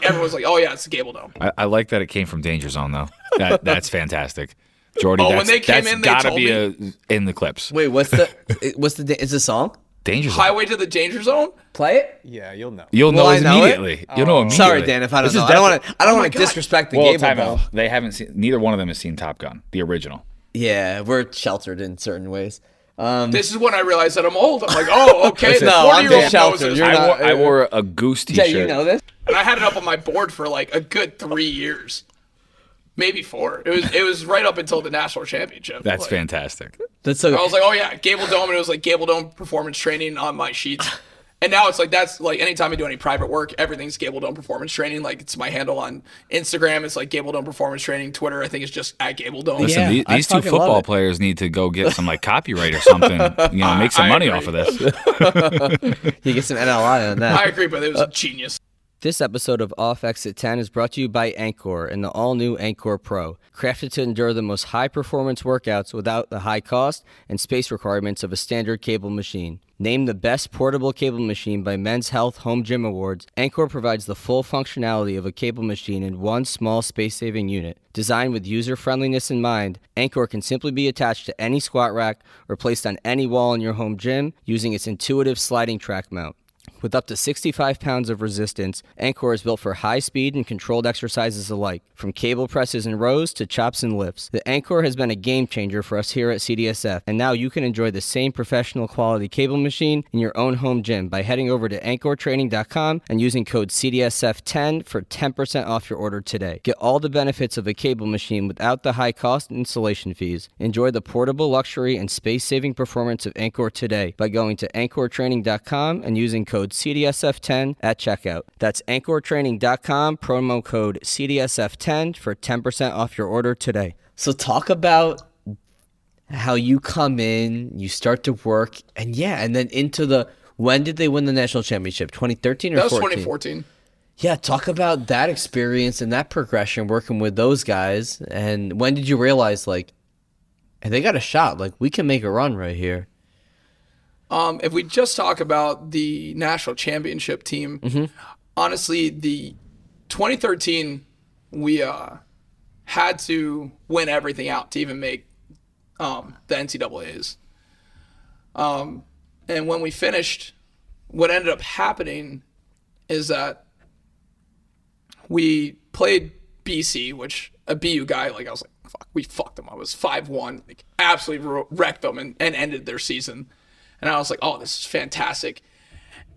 everyone's like, oh yeah, it's the Gable Dome. I like that it came from Danger Zone though. That's fantastic. Jordy, when they came in, they gotta told be in the clips. Wait, what's the a song? Danger Zone. Highway to the Danger Zone. Play it. Yeah, you'll know. You'll know Will I know it? immediately. You'll know immediately. Sorry, Dan, if I don't know. I don't want to disrespect the Gable time Dome. out. They haven't seen. Neither one of them has seen Top Gun, the original. Yeah, we're sheltered in certain ways. This is when I realized that I'm old. I'm like, oh, okay. The No, I'm 40-year-old knows sheltered. this. You're not- I wore a Goose Jay, t-shirt. you know this? And I had it up on my board for like a good 3 years, maybe 4. It was right up until the national championship. That's like, fantastic. That's so. I was like, oh yeah, Gable Dome, and it was like Gable Dome performance training on my sheets. And now it's like, that's like, anytime I do any private work, everything's Gable Dome performance training. Like, it's my handle on Instagram. It's like Gable Dome performance training. Twitter, I think it's just at Gable Dome. Listen, Yeah, I these two fucking love football it. players need to go get some like copyright or something. Make some I money agree. off of this. You get some NLI on that. I agree, but it was genius. This episode of Off Exit 10 is brought to you by Anchor and the all-new Anchor Pro. Crafted to endure the most high-performance workouts without the high cost and space requirements of a standard cable machine. Named the best portable cable machine by Men's Health Home Gym Awards, Anchor provides the full functionality of a cable machine in one small space-saving unit. Designed with user-friendliness in mind, Anchor can simply be attached to any squat rack or placed on any wall in your home gym using its intuitive sliding track mount. With up to 65 pounds of resistance, Anchor is built for high speed and controlled exercises alike. From cable presses and rows to chops and lifts, the Anchor has been a game changer for us here at CDSF, and now you can enjoy the same professional quality cable machine in your own home gym by heading over to anchortraining.com and using code CDSF10 for 10% off your order today. Get all the benefits of a cable machine without the high cost and installation fees. Enjoy the portable luxury and space-saving performance of Anchor today by going to anchortraining.com and using code CDSF10 at checkout. That's anchortraining.com, promo code CDSF10 for 10% off your order today. So talk about how you come in, you start to work, and then into the, when did they win the national championship? 2013 or 14? That was 2014. Yeah, talk about that experience and that progression working with those guys. And when did you realize, like, hey, they got a shot, like, we can make a run right here? If we just talk about the national championship team, honestly, the 2013, we had to win everything out to even make the NCAAs. And when we finished, what ended up happening is that we played BC, which a BU guy, like I was like, fuck, we fucked them. I was 5-1, like absolutely wrecked them and ended their season. And I was like, oh, this is fantastic.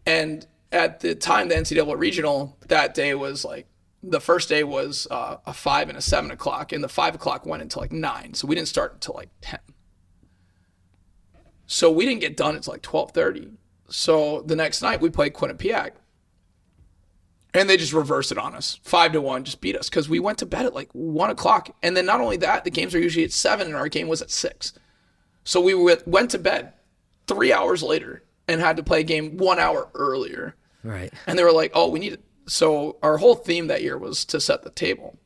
And at the time, the NCAA regional, that day was like, the first day was a 5 and a 7 o'clock, and the 5 o'clock went until like 9. So we didn't start until like 10. So we didn't get done until like 12:30. So the next night we played Quinnipiac. And they just reversed it on us. 5-1, just beat us because we went to bed at like 1 o'clock. And then not only that, the games are usually at 7 and our game was at 6. So we went to bed 3 hours later and had to play a game 1 hour earlier. Right. And they were like, oh, we need it. So our whole theme that year was to set the table.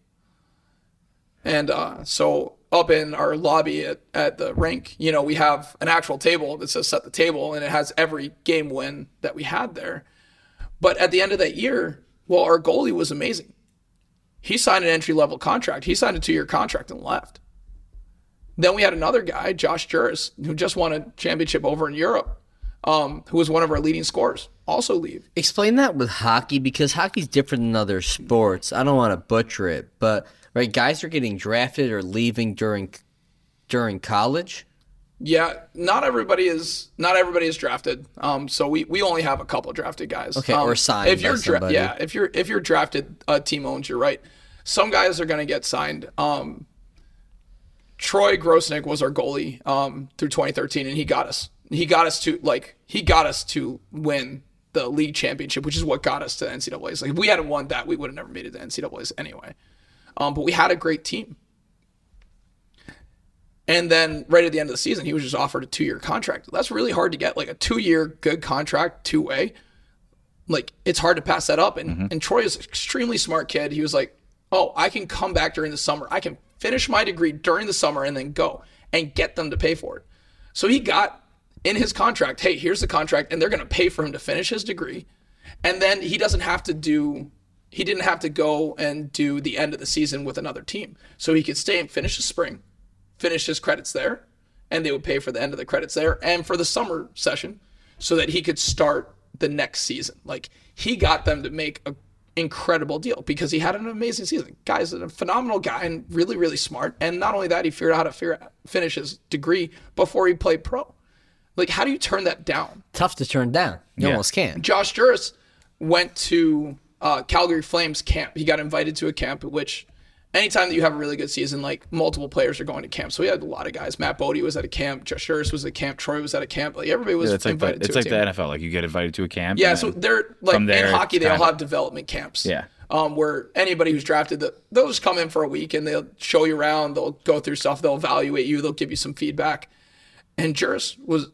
And so up in our lobby at the rink, you know, we have an actual table that says set the table, and it has every game win that we had there. But at the end of that year, well, our goalie was amazing. He signed an entry-level contract. He signed a 2-year contract and left. Then we had another guy, Josh Juris, who just won a championship over in Europe, who was one of our leading scorers, also leave. Explain that with hockey, because hockey's different than other sports. I don't want to butcher it, but right, guys are getting drafted or leaving during college. Yeah, not everybody is drafted. So we only have a couple drafted guys. Okay, or signed. If you're by somebody. if you're drafted, team owns you, right? Some guys are going to get signed. Troy Grosnick was our goalie through 2013, and he got us to win the league championship, which is what got us to the NCAAs. Like if we hadn't won that, we would have never made it to NCAAs anyway. But we had a great team. And then right at the end of the season, he was just offered a 2-year contract. That's really hard to get, like a 2-year good contract, two-way. Like it's hard to pass that up. And Troy is an extremely smart kid. He was like, oh, I can come back during the summer. I can finish my degree during the summer and then go and get them to pay for it. So he got in his contract, hey, here's the contract, and they're going to pay for him to finish his degree. And then he didn't have to go and do the end of the season with another team. So he could stay and finish the spring, finish his credits there, and they would pay for the end of the credits there and for the summer session so that he could start the next season. Like he got them to make an incredible deal because he had an amazing season. Guy's a phenomenal guy and really, really smart. And not only that, he figured out how to finish his degree before he played pro. Like, how do you turn that down? Tough to turn down. You almost can't. Josh Juris went to Calgary Flames camp. He got invited to a camp, which anytime that you have a really good season, like multiple players are going to camp. So we had a lot of guys. Matt Bodie was at a camp. Josh Juris was at camp. Troy was at a camp. Like everybody was invited to a It's like team. the NFL. Like you get invited to a camp. Yeah, so they're like in hockey, they all have development camps. Yeah. Where anybody who's drafted, they'll just come in for a week and they'll show you around. They'll go through stuff. They'll evaluate you. They'll give you some feedback. And Juris was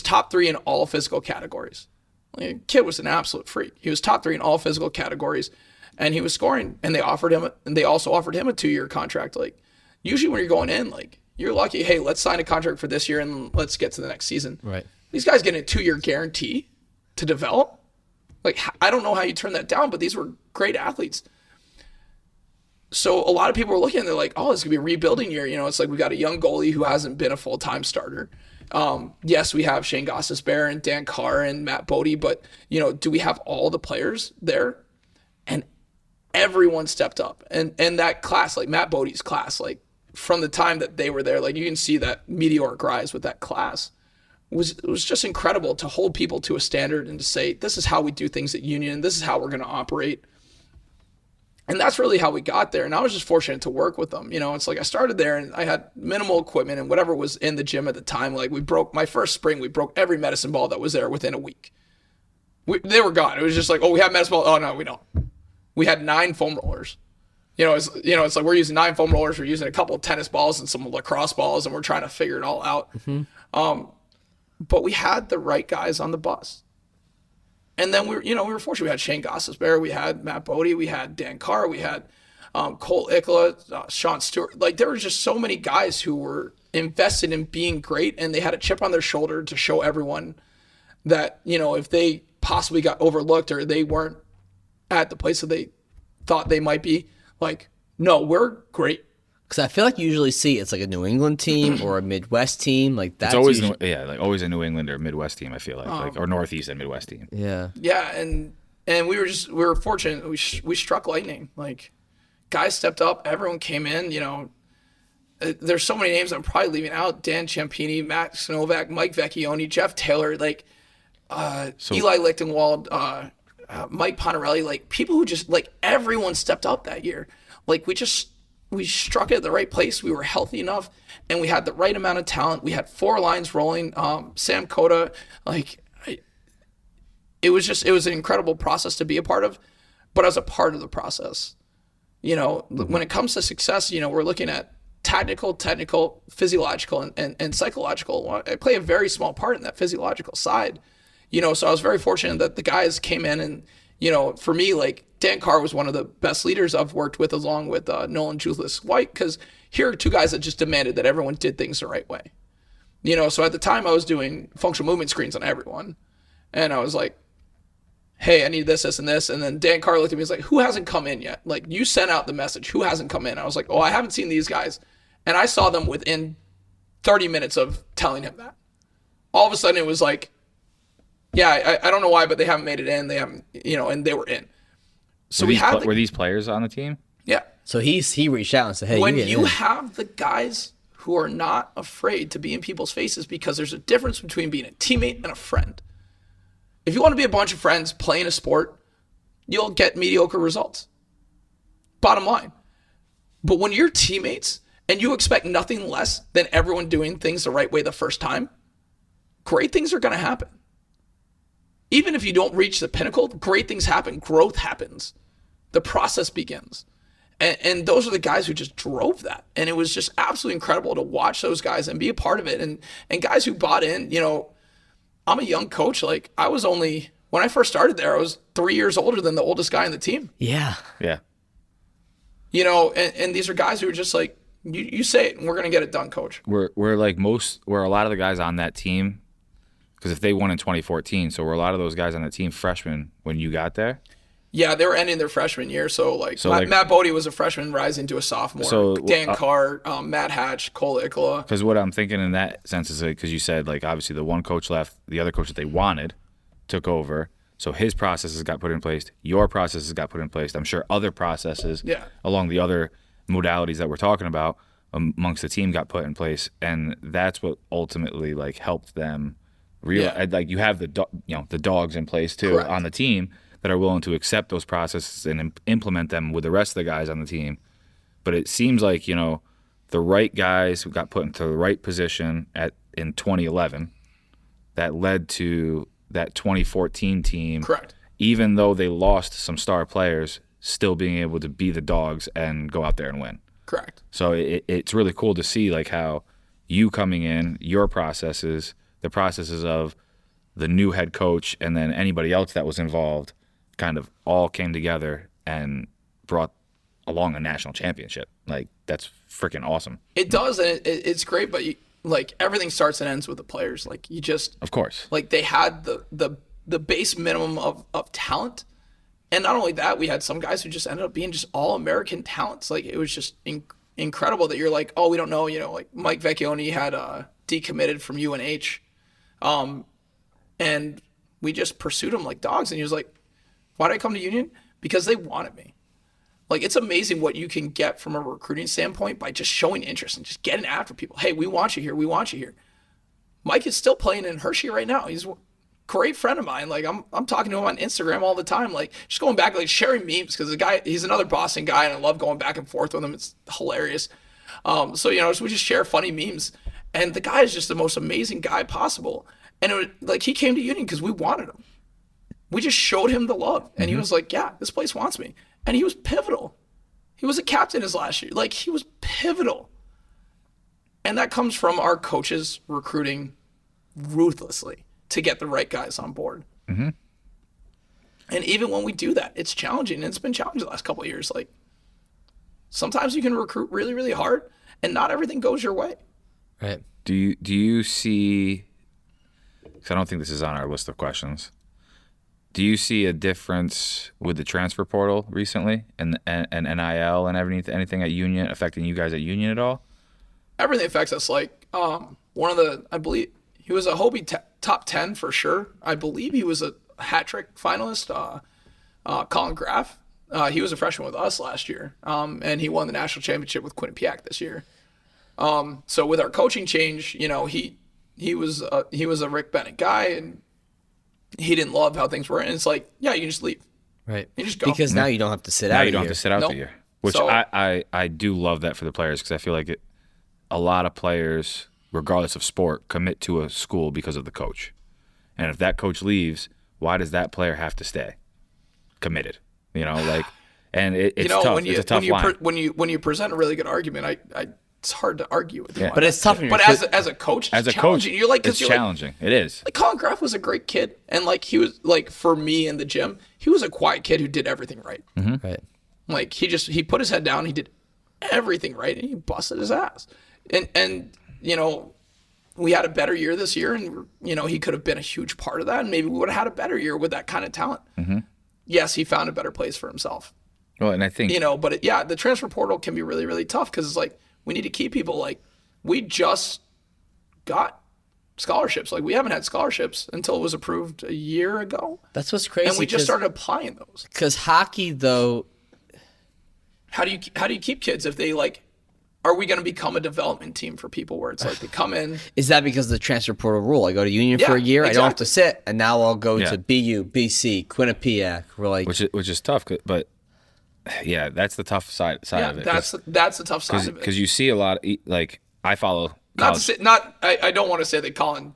top 3 in all physical categories. Like, the kid was an absolute freak. He was top 3 in all physical categories, and he was scoring. And they also offered him a 2-year contract. Like usually when you're going in, like you're lucky. Hey, let's sign a contract for this year and let's get to the next season. Right. These guys getting a 2-year guarantee to develop. Like I don't know how you turn that down, but these were great athletes. So a lot of people were looking and they're like, oh, this could be a rebuilding year. You know, it's like we got a young goalie who hasn't been a full-time starter. Yes, we have Shane Gostisbehere and Dan Carr and Matt Bodie, but do we have all the players there? And everyone stepped up. And that class, like Matt Bodie's class, like from the time that they were there, like you can see that meteoric rise with that class. It was just incredible to hold people to a standard and to say, this is how we do things at Union. This is how we're going to operate. And that's really how we got there. And I was just fortunate to work with them. It's like I started there and I had minimal equipment and whatever was in the gym at the time. Like my first spring, we broke every medicine ball that was there within a week. They were gone. It was just like, oh, we have medicine ball. Oh, no, we don't. We had 9 foam rollers. It's like we're using 9 foam rollers. We're using a couple of tennis balls and some lacrosse balls, and we're trying to figure it all out. But we had the right guys on the bus. And then we were fortunate. We had Shane Gostisbehere, we had Matt Bodie, we had Dan Carr, we had Cole Ikla, Sean Stewart. Like there were just so many guys who were invested in being great, and they had a chip on their shoulder to show everyone that, if they possibly got overlooked or they weren't at the place that they thought they might be, like, no, we're great. Because I feel like you usually see it's like a New England team or a Midwest team. Like that's it's always usually... like always a New England or Midwest team. I feel like or Northeast and Midwest team. Yeah. Yeah, and we were fortunate. We struck lightning. Like guys stepped up. Everyone came in. There's so many names I'm probably leaving out: Dan Ciampini, Max Novak, Mike Vecchione, Jeff Taylor, like Eli Lichtenwald, Mike Pontarelli. Like people who just like everyone stepped up that year. Like we struck it at the right place. We were healthy enough, and we had the right amount of talent. We had 4 lines rolling. Sam Cota, like it was an incredible process to be a part of. But as a part of the process, when it comes to success, we're looking at technical, physiological, and psychological. I play a very small part in that physiological side. So I was very fortunate that the guys came in and, for me, like Dan Carr was one of the best leaders I've worked with, along with Nolan Julius White, because here are 2 guys that just demanded that everyone did things the right way. So at the time I was doing functional movement screens on everyone, and I was like, hey, I need this, and this. And then Dan Carr looked at me and was like, who hasn't come in yet? Like, you sent out the message. Who hasn't come in? I was like, oh, I haven't seen these guys. And I saw them within 30 minutes of telling him that. All of a sudden it was like, yeah, I don't know why, but they haven't made it in. They haven't, and they were in. So were these players on the team? Yeah. So he reached out and said, hey, when you have the guys who are not afraid to be in people's faces, because there's a difference between being a teammate and a friend. If you want to be a bunch of friends playing a sport, you'll get mediocre results. Bottom line. But when you're teammates and you expect nothing less than everyone doing things the right way the first time, great things are going to happen. Even if you don't reach the pinnacle, great things happen. Growth happens. The process begins. And those are the guys who just drove that. And it was just absolutely incredible to watch those guys and be a part of it. And guys who bought in, I'm a young coach. Like when I first started there, I was 3 years older than the oldest guy on the team. Yeah. Yeah. And these are guys who are just like, you say it and we're going to get it done, coach. We're a lot of the guys on that team, because if they won in 2014, so were a lot of those guys on the team freshmen when you got there? Yeah, they were ending their freshman year. So Matt Bodie was a freshman rising to a sophomore. So Dan Carr, Matt Hatch, Cole Ikla. Because what I'm thinking in that sense is because you said like obviously the one coach left, the other coach that they wanted took over. So his processes got put in place. Your processes got put in place. I'm sure other processes along the other modalities that we're talking about amongst the team got put in place, and that's what ultimately like helped them. Like you have the dogs in place too. Correct. On the team that are willing to accept those processes and implement them with the rest of the guys on the team. But it seems like the right guys who got put into the right position in 2011 that led to that 2014 team. Correct. Even though they lost some star players, still being able to be the dogs and go out there and win. Correct. So it's really cool to see like how you coming in, your processes, the processes of the new head coach, and then anybody else that was involved kind of all came together and brought along a national championship. Like, that's freaking awesome. It does, and it's great, but like everything starts and ends with the players. Like you just, of course, like they had the base minimum of talent. And not only that, we had some guys who just ended up being just all-American talents. Like, it was just incredible that you're like, oh, we don't know, like Mike Vecchione had decommitted from UNH. And we just pursued him like dogs. And he was like, why did I come to Union? Because they wanted me. Like, it's amazing what you can get from a recruiting standpoint by just showing interest and just getting after people. Hey, we want you here. We want you here. Mike is still playing in Hershey right now. He's a great friend of mine. Like, I'm talking to him on Instagram all the time. Like, just going back, like sharing memes, because the guy, he's another Boston guy, and I love going back and forth with him. It's hilarious. So, so we just share funny memes. And the guy is just the most amazing guy possible. And it was, like, he came to Union because we wanted him. We just showed him the love. And he was like, yeah, this place wants me. And he was pivotal. He was a captain his last year. Like, he was pivotal. And that comes from our coaches recruiting ruthlessly to get the right guys on board. And even when we do that, it's challenging. And it's been challenging the last couple of years. Like, sometimes you can recruit really, really hard, and not everything goes your way. Right. Do you see, because I don't think this is on our list of questions, do you see a difference with the transfer portal recently and NIL and anything at Union affecting you guys at Union at all? Everything affects us. Like, I believe he was a Hobie top 10 for sure. I believe he was a hat trick finalist. Colin Graff, he was a freshman with us last year, and he won the national championship with Quinnipiac this year. So with our coaching change, he was a Rick Bennett guy, and he didn't love how things were. And it's like, yeah, you can just leave. Right. You just go. Because now you don't have to sit out. Now you don't have to sit out Nope. the year, which So- I do love that for the players, because I feel like a lot of players, regardless of sport, commit to a school because of the coach. And if that coach leaves, why does that player have to stay committed? And it's tough. It's a tough line. When you present a really good argument, it's hard to argue with you. Yeah. on But that. it's tough. But as a coach, As it's a coach, challenging. You're like, it's challenging. It is. Like Colin Graff was a great kid, and like he was like, for me in the gym, he was a quiet kid who did everything right. Right. Like he put his head down, he did everything right, and he busted his ass. And we had a better year this year, and he could have been a huge part of that, and maybe we would have had a better year with that kind of talent. Yes, he found a better place for himself. Well, and I think But the transfer portal can be really, really tough, because it's like we need to keep people. Like, we just got scholarships. Like, we haven't had scholarships until it was approved a year ago, That's what's crazy. and we just started applying those. Because hockey, though, How do you keep kids if they like? Are we going to become a development team for people where it's like they come in? is that because of the transfer portal rule? I go to Union for Yeah, a year, I don't have to exactly. sit, and now I'll go Yeah. to BU, BC, Quinnipiac. We're like, which is tough, but yeah, that's the tough side Yeah, of it. that's the tough side of it. Because you see a lot of, like, I follow Not to college. say, I don't want to say that Colin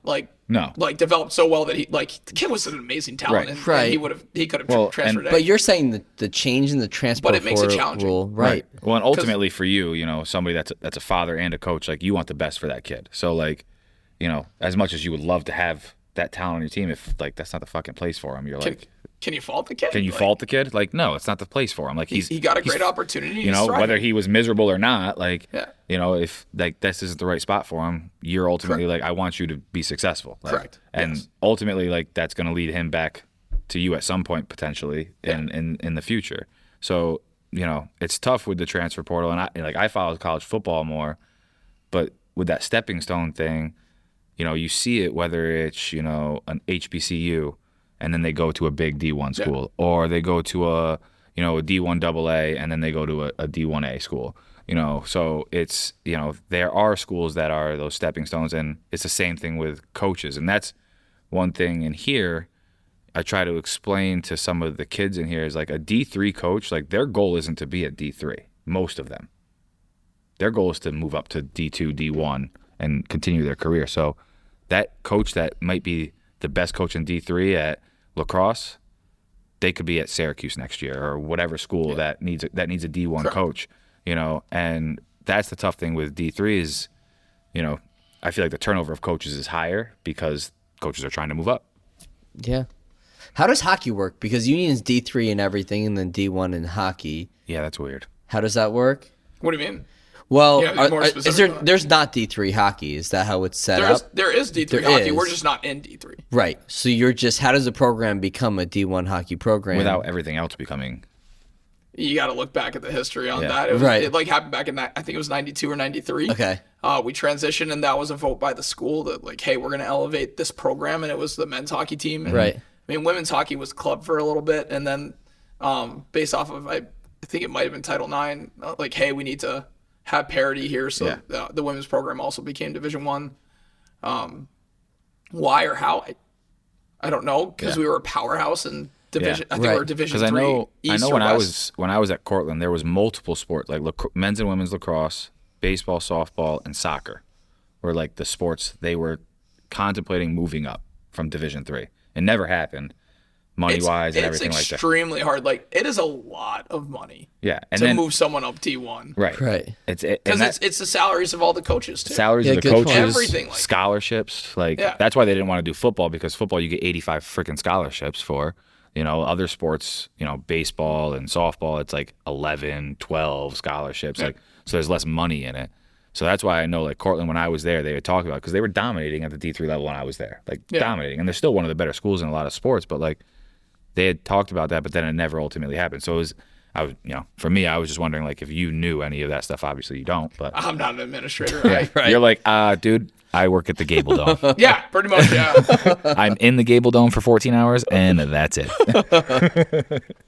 No. developed so well that the kid was an amazing talent, Right. and Right. he could have Well, transferred. but you're saying the change in the transfer But it makes it portal challenging. rule, right? Well, and ultimately for you, somebody that's a father and a coach, like, you want the best for that kid. So, like, as much as you would love to have that talent on your team, if like that's not the fucking place for him, you're like, Can you fault the kid? can you fault the kid? Like, no, it's not the place for him. Like, He got a great opportunity. He's whether thriving. he was miserable or not, like, Yeah. if like this isn't the right spot for him, you're ultimately like, I want you to be successful. Like, Correct. And Yes. ultimately, like, that's going to lead him back to you at some point potentially in the future. So, it's tough with the transfer portal, and I follow college football more, but with that stepping stone thing, you see it whether it's an HBCU, and then they go to a big D1 school, or they go to a D1 AA, and then they go to a D1A school. So it's there are schools that are those stepping stones, and it's the same thing with coaches, and that's one thing in here. I try to explain to some of the kids in here is like a D3 coach, like their goal isn't to be a D3. Most of them, their goal is to move up to D2, D1, and continue their career. So that coach that might be the best coach in D3 at lacrosse, they could be at Syracuse next year or whatever school that needs a D1 coach. And that's the tough thing with D3 is, I feel like the turnover of coaches is higher because coaches are trying to move up. Yeah. How does hockey work? Because Union's D3 and everything, and then D1 in hockey. Yeah, that's weird. How does that work? What do you mean? Well, Yeah, more specific. there's not D3 hockey? Is that how it's set up? There is D3 There hockey. is. We're just not in D3. Right. So how does the program become a D1 hockey program? Without everything else becoming you got to look back at the history on Yeah. that. It Right. It like happened back in I think it was 92 or 93. Okay. We transitioned, and that was a vote by the school that like, hey, we're going to elevate this program, and it was the men's hockey team. And, Right. I mean, women's hockey was club for a little bit, and then based off of I think it might have been Title IX, like, hey, we need to have parity here, so the women's program also became Division One. Why or how? I don't know, because we were a powerhouse in division. I think we were Division Because Three. I know when I was at Cortland, there was multiple sports like men's and women's lacrosse, baseball, softball, and soccer were like the sports they were contemplating moving up from Division Three. It never happened, money wise and everything like that. It's extremely hard. Like, it is a lot of money. Yeah, and to then move someone up D1. right. Because it's the salaries of all the coaches too. Salaries of the good point. coaches, Everything like scholarships. That's why they didn't want to do football, because football you get 85 freaking scholarships for. Other sports, baseball and softball, it's like 11, 12 scholarships. So there's less money in it. So that's why I know, like, Cortland, when I was there, they would talk about it because they were dominating at the D3 level when I was there. Dominating. And they're still one of the better schools in a lot of sports, but, like, they had talked about that, but then it never ultimately happened. So for me, I was just wondering, like, if you knew any of that stuff. Obviously you don't, but I'm not an administrator. Right? you're like, dude, I work at the Gable Dome. Yeah, pretty much. Yeah. I'm in the Gable Dome for 14 hours, and that's it.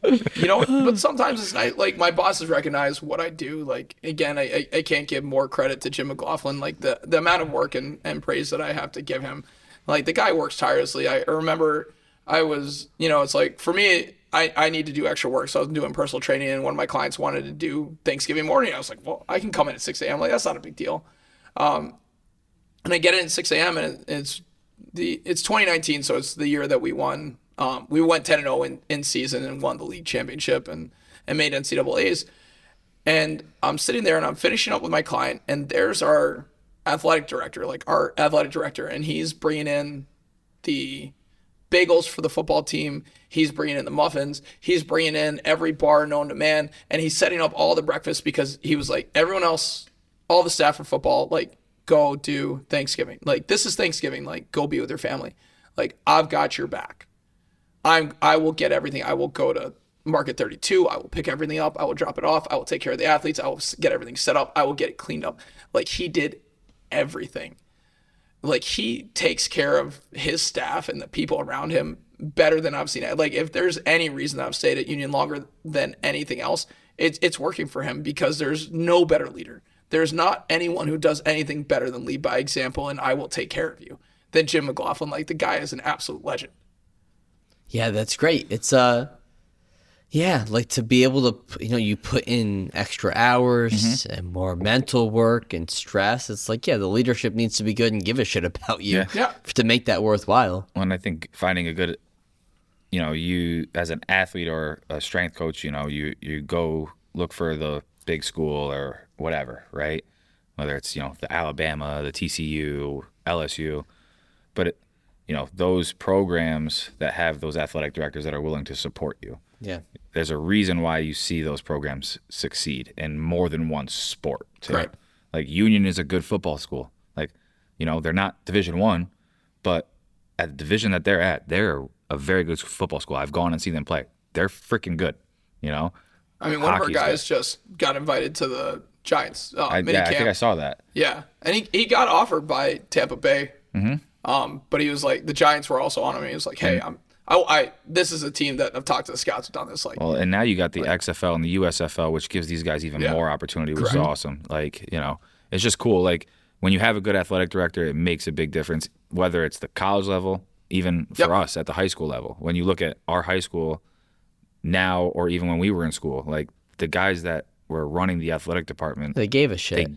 But sometimes it's nice. Like, my bosses recognize what I do. Like, again, I can't give more credit to Jim McLaughlin. Like, the amount of work and praise that I have to give him. Like, the guy works tirelessly. I remember I was, it's like, for me, I need to do extra work. So I was doing personal training, and one of my clients wanted to do Thanksgiving morning. I was like, well, I can come in at 6 a.m. Like, that's not a big deal. And I get in at 6 a.m. and it's 2019, so it's the year that we won. We went 10-0 in season and won the league championship and made NCAAs. And I'm sitting there and I'm finishing up with my client, and there's our athletic director, and he's bringing in the bagels for the football team. He's bringing in the muffins. He's bringing in every bar known to man, and he's setting up all the breakfast because he was like, everyone else, all the staff for football, like, go do Thanksgiving. Like, this is Thanksgiving. Like, go be with your family. Like, I've got your back. I will get everything. I will go to Market 32. I will pick everything up. I will drop it off. I will take care of the athletes. I will get everything set up. I will get it cleaned up. Like, he did everything. Like, he takes care of his staff and the people around him better than I've seen it. Like, if there's any reason that I've stayed at Union longer than anything else, it's working for him, because there's no better leader. There's not anyone who does anything better than lead by example, and I will take care of you, than Jim McLaughlin. Like, the guy is an absolute legend. Yeah, that's great. It's like, to be able to, you put in extra hours and more mental work and stress. It's like, the leadership needs to be good and give a shit about you to make that worthwhile. And I think finding a good, you as an athlete or a strength coach, you go look for the big school or whatever, right? Whether it's, the Alabama, the TCU, LSU, but those programs that have those athletic directors that are willing to support you. Yeah. There's a reason why you see those programs succeed in more than one sport too. Right. Like, Union is a good football school. Like, they're not Division I, but at the division that they're at, they're a very good football school. I've gone and seen them play. They're freaking good, I mean, one of our guys just got invited to the Giants minicamp. Yeah, I think I saw that. Yeah, and he got offered by Tampa Bay. But he was like, the Giants were also on him. He was like, hey, this is a team that I've talked to the scouts who've done this. Like, well, and now you got the XFL and the USFL, which gives these guys even more opportunity, which is awesome. Like, it's just cool. Like, when you have a good athletic director, it makes a big difference, whether it's the college level, even for us at the high school level. When you look at our high school now, or even when we were in school, like, the guys that were running the athletic department, They gave a shit.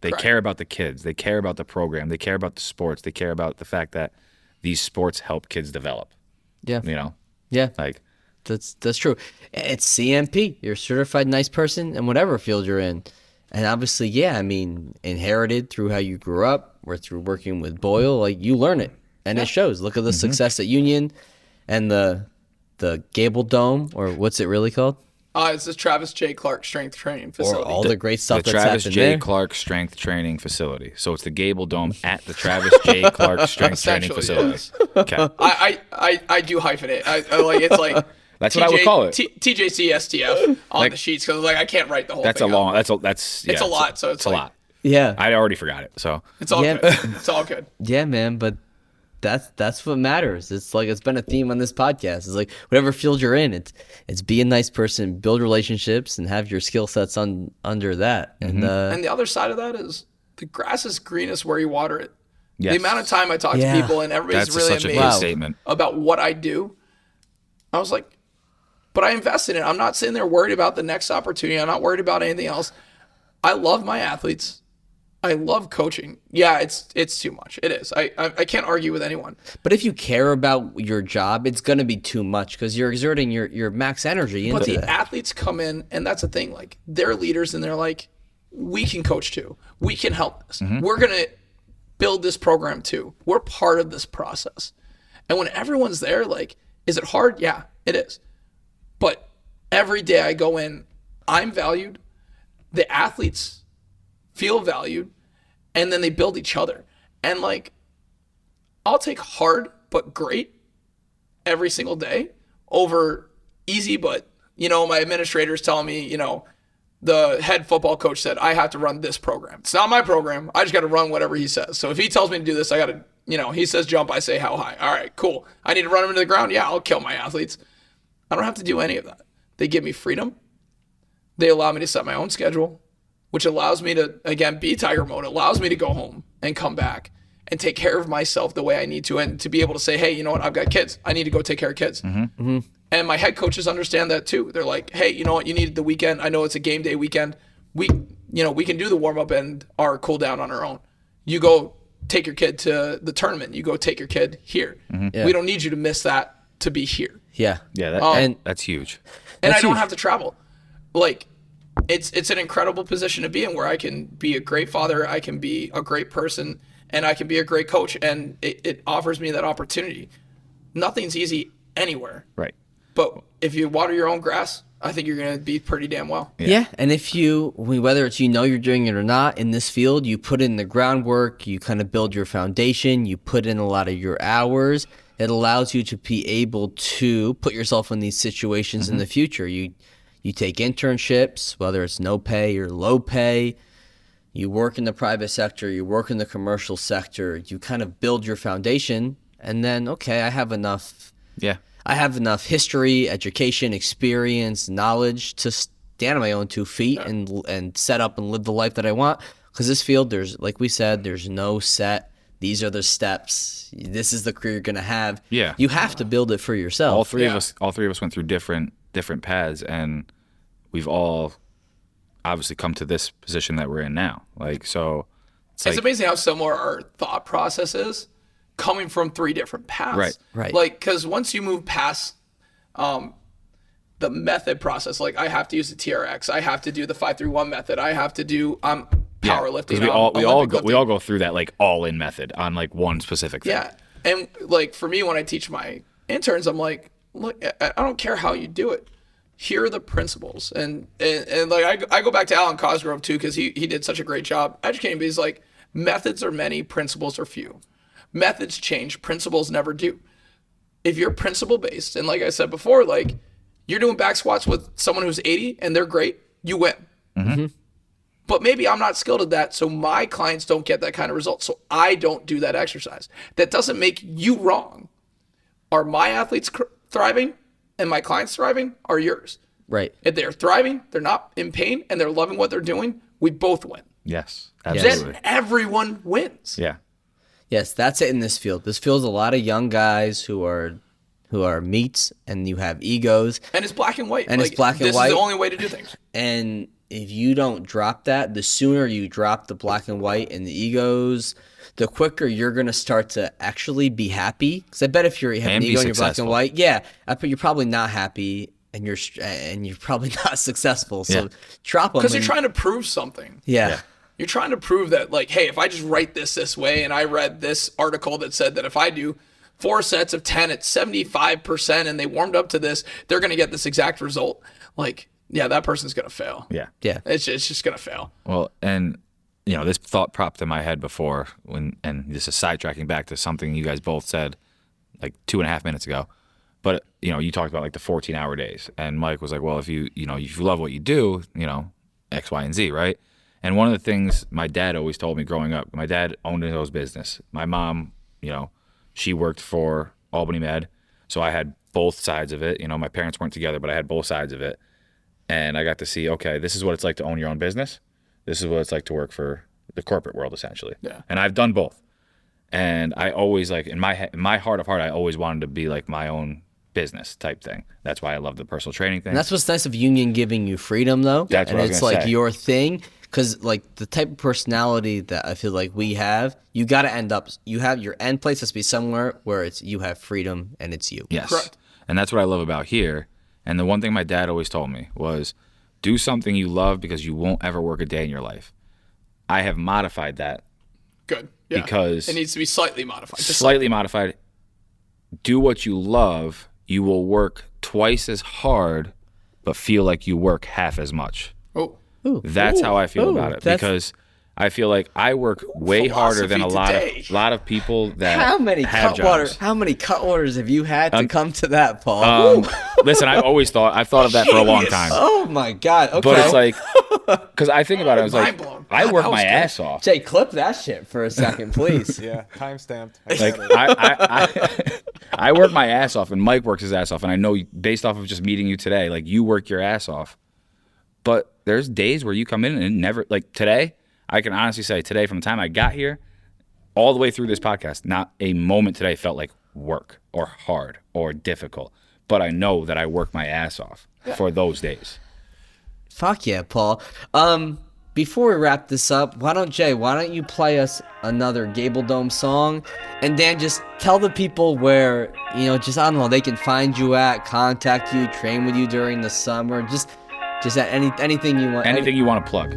They care about the kids. They care about the program. They care about the sports. They care about the fact that these sports help kids develop. Yeah. Yeah. Like, That's true. It's CMP. You're a certified nice person in whatever field you're in. And obviously, inherited through how you grew up or through working with Boyle, like, you learn it. And it shows. Look at the success at Union and the Gable Dome, or what's it really called? It's the Travis J. Clark Strength Training Facility. Or all the great stuff the that's Travis happened J. there. Clark Strength Training Facility. So it's the Gable Dome at the Travis J. Clark Strength Training Essentially, Facility. Okay. I do hyphenate. I like, it's like, That's what I would call it. TJC STF on the sheets because like I can't write the whole That's thing. a long. out. That's It's a lot. So it's a like, lot. Yeah. I already forgot it. So It's all Yeah. good. It's all good. Yeah, man, but that's what matters. It's like it's been a theme on this podcast. It's like whatever field you're in, it's be a nice person, build relationships, and have your skill sets under that. And And the other side of that is the grass is greenest where you water it. yes. The amount of time I talk Yeah. to people and everybody's That's really such a amazed good statement. about what I do. I was like, but I invest in it. I'm not sitting there worried about the next opportunity. I'm not worried about anything else. I love my athletes. I love coaching. Yeah, it's too much. It is. I can't argue with anyone. but if you care about your job, it's gonna be too much because you're exerting your max energy But into the that. athletes come in, and that's the thing. Like they're leaders, and they're like, we can coach too. We can help this. We're gonna build this program too. We're part of this process. And when everyone's there, like, is it hard? Yeah, it is. But every day I go in, I'm valued. The athletes feel valued, and then they build each other. And like, I'll take hard but great every single day over easy but, my administrator's telling me, the head football coach said I have to run this program. It's not my program. I just got to run whatever he says. So if he tells me to do this, I got to, he says jump, I say how high. All right, cool. I need to run him into the ground. Yeah, I'll kill my athletes. I don't have to do any of that. They give me freedom. They allow me to set my own schedule, which allows me to, again, be tiger mode. It allows me to go home and come back and take care of myself the way I need to, and to be able to say, hey, you know what? I've got kids. I need to go take care of kids. And my head coaches understand that too. They're like, hey, you know what? You need the weekend. I know it's a game day weekend. We can do the warm up and our cool down on our own. You go take your kid to the tournament. You go take your kid here. Yeah. We don't need you to miss that to be here. Yeah. Yeah, that's huge. And That's I don't huge. have to travel. Like, it's an incredible position to be in where I can be a great father, I can be a great person, and I can be a great coach. And it offers me that opportunity. Nothing's easy anywhere. Right. But if you water your own grass, I think you're going to be pretty damn well. Yeah, and if whether it's you're doing it or not in this field, you put in the groundwork, you kind of build your foundation, you put in a lot of your hours. It allows you to be able to put yourself in these situations in the future. You take internships, whether it's no pay or low pay. You work in the private sector, you work in the commercial sector. You kind of build your foundation, and then okay, I have enough. Yeah. I have enough history, education, experience, knowledge to stand on my own 2 feet and set up and live the life that I want. Because this field, like we said, there's no set. These are the steps. This is the career you're gonna have. Yeah. You have to build it for yourself. All three of us went through different paths, and we've all obviously come to this position that we're in now. Like, so It's amazing how similar our thought process is coming from 3 different paths. Right. Like, because once you move past the method process, like I have to use the TRX, I have to do the 5-3-1 method, I have to do powerlifting. because we all go through that like all in method on like one specific thing. Yeah. And like for me, when I teach my interns, I'm like, look, I don't care how you do it. Here are the principles. And like I go back to Alan Cosgrove too, because he did such a great job educating me. He's like, methods are many, principles are few. Methods change, principles never do. If you're principle based, and like I said before, like you're doing back squats with someone who's 80 and they're great, you win. But maybe I'm not skilled at that, so my clients don't get that kind of result. So I don't do that exercise. That doesn't make you wrong. Are my athletes thriving and my clients thriving? Are yours. Right. If they're thriving, they're not in pain, and they're loving what they're doing, we both win. Yes. Then Absolutely. everyone wins. Yeah. Yes, that's it in this field. This field's a lot of young guys who are meats, and you have egos. And it's black and white. And it's black and this white. This is the only way to do things. And if you don't drop that, the sooner you drop the black and white and the egos, the quicker you're going to start to actually be happy. Because I bet if you have an And be ego and you're black and successful. white, I bet you're probably not happy and you're probably not successful. So Yeah. drop them. Because you're trying to prove something. Yeah. You're trying to prove that, like, hey, if I just write this way, and I read this article that said that if I do 4 sets of 10 at 75% and they warmed up to this, they're going to get this exact result. Like, yeah, that person's going to fail. Yeah. Yeah. It's just going to fail. Well, and this thought popped in my head before and this is sidetracking back to something you guys both said like 2.5 minutes ago. But you talked about like the 14-hour days, and Mike was like, well, if you love what you do, X, Y, and Z, right? And one of the things my dad always told me growing up, my dad owned his own business. My mom, she worked for Albany Med, so I had both sides of it. My parents weren't together, but I had both sides of it. And I got to see, okay, this is what it's like to own your own business. This is what it's like to work for the corporate world, essentially. Yeah. And I've done both. And I always, like, in my heart of heart, I always wanted to be like my own business type thing. That's why I love the personal training thing. And that's what's nice of union giving you freedom, though. That's what and I was it's gonna like say. your thing, because like the type of personality that I feel like we have, you got to end up. You have your end place has to be somewhere where you have freedom and it's you. Yes. Correct. And that's what I love about here. And the one thing my dad always told me was, do something you love because you won't ever work a day in your life. I have modified that. Good. Yeah. Because it needs to be slightly modified. Just slightly modified. Do what you love. You will work twice as hard, but feel like you work half as much. Oh. That's how I feel about it, because I feel like I work way harder than a lot of people that How many have cut water? jobs. How many cut waters have you had to come to that, Paul? Listen, I've thought of that for a long time. Oh my God! Okay, But it's like, because I think about it, I was like, Mind blown. I God, work that was my good. ass off. Jay, clip that shit for a second, please. Yeah, time stamped. Like I work my ass off, and Mike works his ass off, and I know based off of just meeting you today, like you work your ass off. But there's days where you come in and it never, like today, I can honestly say today, from the time I got here all the way through this podcast, not a moment today felt like work or hard or difficult. But I know that I work my ass off for those days. Fuck yeah, Paul. Before we wrap this up, why don't you play us another Gable Dome song, and Dan, just tell the people where, I don't know, they can find you at, contact you, train with you during the summer, just anything you want. Anything you want to plug.